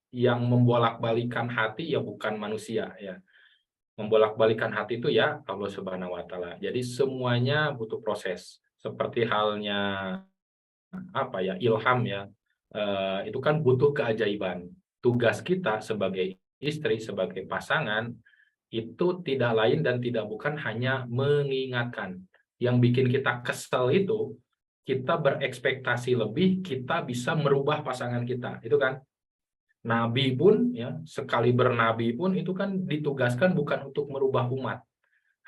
yang membolak-balikan hati ya bukan manusia ya. Membolak-balikan hati itu ya Allah Subhanahu wa taala. Jadi semuanya butuh proses. Seperti halnya apa ya, ilham ya. Itu kan butuh keajaiban. Tugas kita sebagai istri, sebagai pasangan itu tidak lain dan tidak bukan hanya mengingatkan. Yang bikin kita kesel itu kita berekspektasi lebih, kita bisa merubah pasangan kita. Itu kan Nabi pun ya, sekali bernabi pun itu kan ditugaskan bukan untuk merubah umat,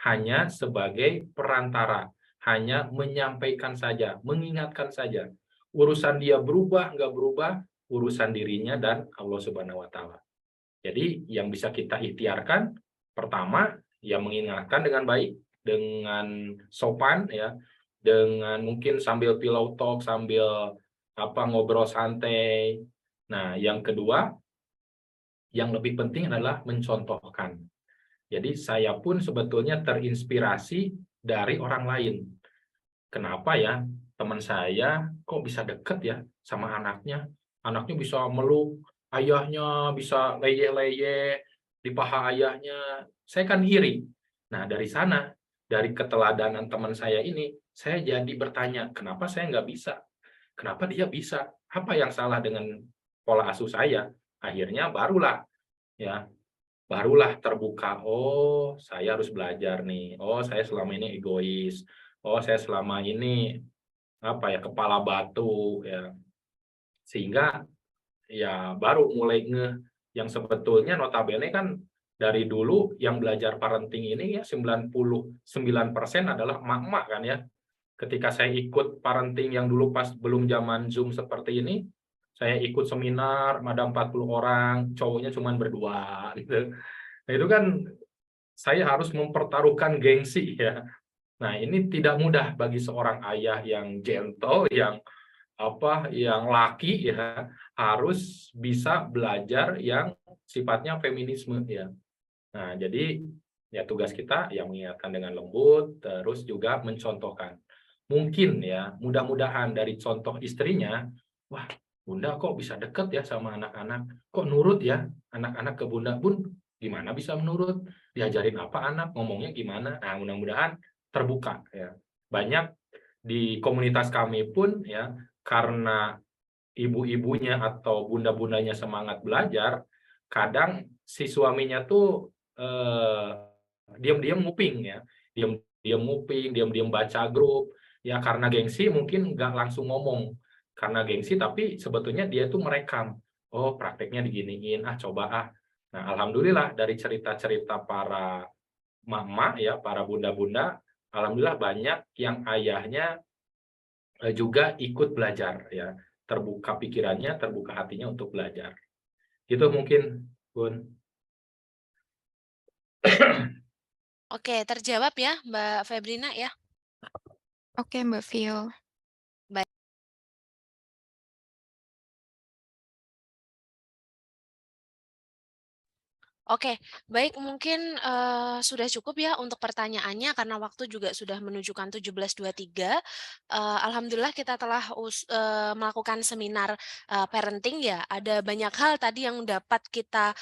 hanya sebagai perantara, hanya menyampaikan saja, mengingatkan saja. Urusan dia berubah nggak berubah, urusan dirinya dan Allah Subhanahu wa taala. Jadi yang bisa kita ikhtiarkan pertama ya mengingatkan dengan baik, dengan sopan ya, dengan mungkin sambil pillow talk, sambil ngobrol santai. Nah, yang kedua, yang lebih penting adalah mencontohkan. Jadi saya pun sebetulnya terinspirasi dari orang lain. Kenapa ya teman saya kok bisa deket ya sama anaknya? Anaknya bisa meluk ayahnya, bisa leye-leye di paha ayahnya. Saya kan iri. Nah, dari sana, dari keteladanan teman saya ini, saya jadi bertanya, kenapa saya nggak bisa? Kenapa dia bisa? Apa yang salah dengan pola asuh saya? Akhirnya barulah terbuka. Oh, saya harus belajar nih. Oh, saya selama ini egois. Oh, saya selama ini kepala batu ya. Sehingga ya baru mulai yang sebetulnya notabene kan dari dulu yang belajar parenting ini ya 99% adalah emak-emak kan ya. Ketika saya ikut parenting yang dulu pas belum zaman Zoom seperti ini, saya ikut seminar, ada 40 orang, cowoknya cuma berdua gitu. Nah, itu kan saya harus mempertaruhkan gengsi ya. Nah, ini tidak mudah bagi seorang ayah yang gentle, yang laki ya, harus bisa belajar yang sifatnya feminisme ya. Nah, jadi ya tugas kita yang mengingatkan dengan lembut, terus juga mencontohkan. Mungkin ya, mudah-mudahan dari contoh istrinya, wah, Bunda kok bisa deket ya sama anak-anak, kok nurut ya anak-anak ke Bunda. Bun, gimana bisa menurut? Diajarin apa anak, ngomongnya gimana? Nah, mudah-mudahan terbuka ya. Banyak di komunitas kami pun ya, karena ibu-ibunya atau bunda-bundanya semangat belajar, kadang si suaminya tuh diam-diam nguping ya, diam-diam nguping, diam-diam baca grup ya, karena gengsi mungkin nggak langsung ngomong karena gengsi, tapi sebetulnya dia tuh merekam. Oh, prakteknya diginiin, coba. Nah, alhamdulillah dari cerita-cerita para mama ya, para bunda-bunda, alhamdulillah banyak yang ayahnya juga ikut belajar ya, terbuka pikirannya, terbuka hatinya untuk belajar. Itu mungkin, Bun. Oke, terjawab ya Mbak Febrina ya. Oke, Mbak Vio. Baik. Oke, baik mungkin sudah cukup ya untuk pertanyaannya karena waktu juga sudah menunjukkan 17.23. Alhamdulillah kita telah melakukan seminar parenting ya. Ada banyak hal tadi yang dapat kita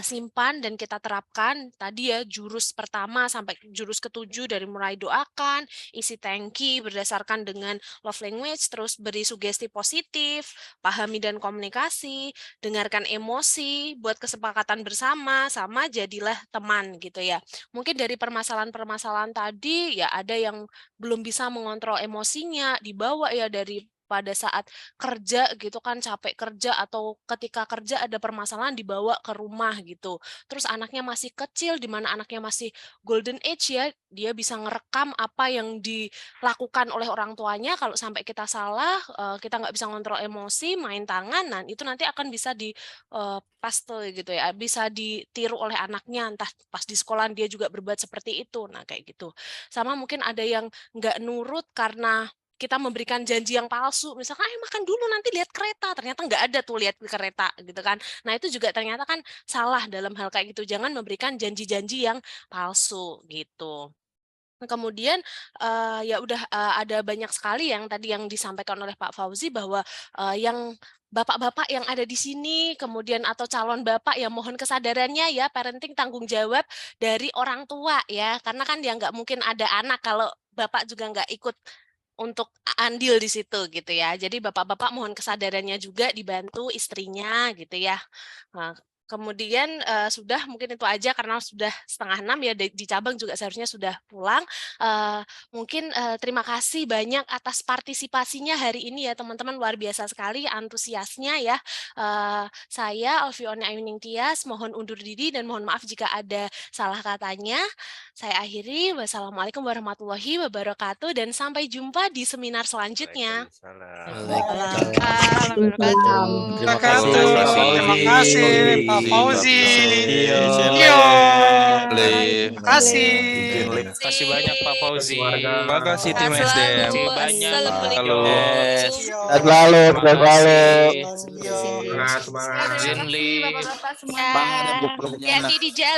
simpan dan kita terapkan. Tadi ya jurus pertama sampai jurus ke-7 dari mulai doakan, isi thank you berdasarkan dengan love language, terus beri sugesti positif, pahami dan komunikasi, dengarkan emosi, buat kesepakatan bersama, sama jadilah teman gitu ya. Mungkin dari permasalahan-permasalahan tadi ya ada yang belum bisa mengontrol emosinya, dibawa ya dari pada saat kerja gitu kan capek kerja atau ketika kerja ada permasalahan dibawa ke rumah gitu. Terus anaknya masih kecil di mana anaknya masih golden age ya, dia bisa ngerekam apa yang dilakukan oleh orang tuanya. Kalau sampai kita salah, kita nggak bisa ngontrol emosi, main tangan, nah itu nanti akan bisa di paste gitu ya, bisa ditiru oleh anaknya, entah pas di sekolah dia juga berbuat seperti itu. Nah kayak gitu. Sama mungkin ada yang nggak nurut karena kita memberikan janji yang palsu, misalkan makan dulu nanti lihat kereta, ternyata nggak ada tuh lihat kereta gitu kan. Nah itu juga ternyata kan salah dalam hal kayak gitu, jangan memberikan janji-janji yang palsu gitu. Kemudian ya udah ada banyak sekali yang tadi yang disampaikan oleh Pak Fauzi bahwa yang bapak-bapak yang ada di sini, kemudian atau calon bapak ya mohon kesadarannya ya parenting tanggung jawab dari orang tua ya, karena kan dia nggak mungkin ada anak kalau bapak juga nggak ikut untuk andil di situ gitu ya. Jadi bapak-bapak mohon kesadarannya juga dibantu istrinya gitu ya. Kemudian sudah mungkin itu aja karena sudah 5:30 ya di cabang juga seharusnya sudah pulang. Mungkin terima kasih banyak atas partisipasinya hari ini ya teman-teman, luar biasa sekali antusiasnya ya. Saya Alfiona Ayuning Tias mohon undur diri dan mohon maaf jika ada salah katanya. Saya akhiri, wassalamualaikum warahmatullahi wabarakatuh dan sampai jumpa di seminar selanjutnya. Terima kasih Pak Fauzi. Terima kasih. Terima kasih banyak Pak Fauzi. Terima kasih tim SDM. Halo. Semangat. Bapak-bapak semua. Hati-hati di jalan.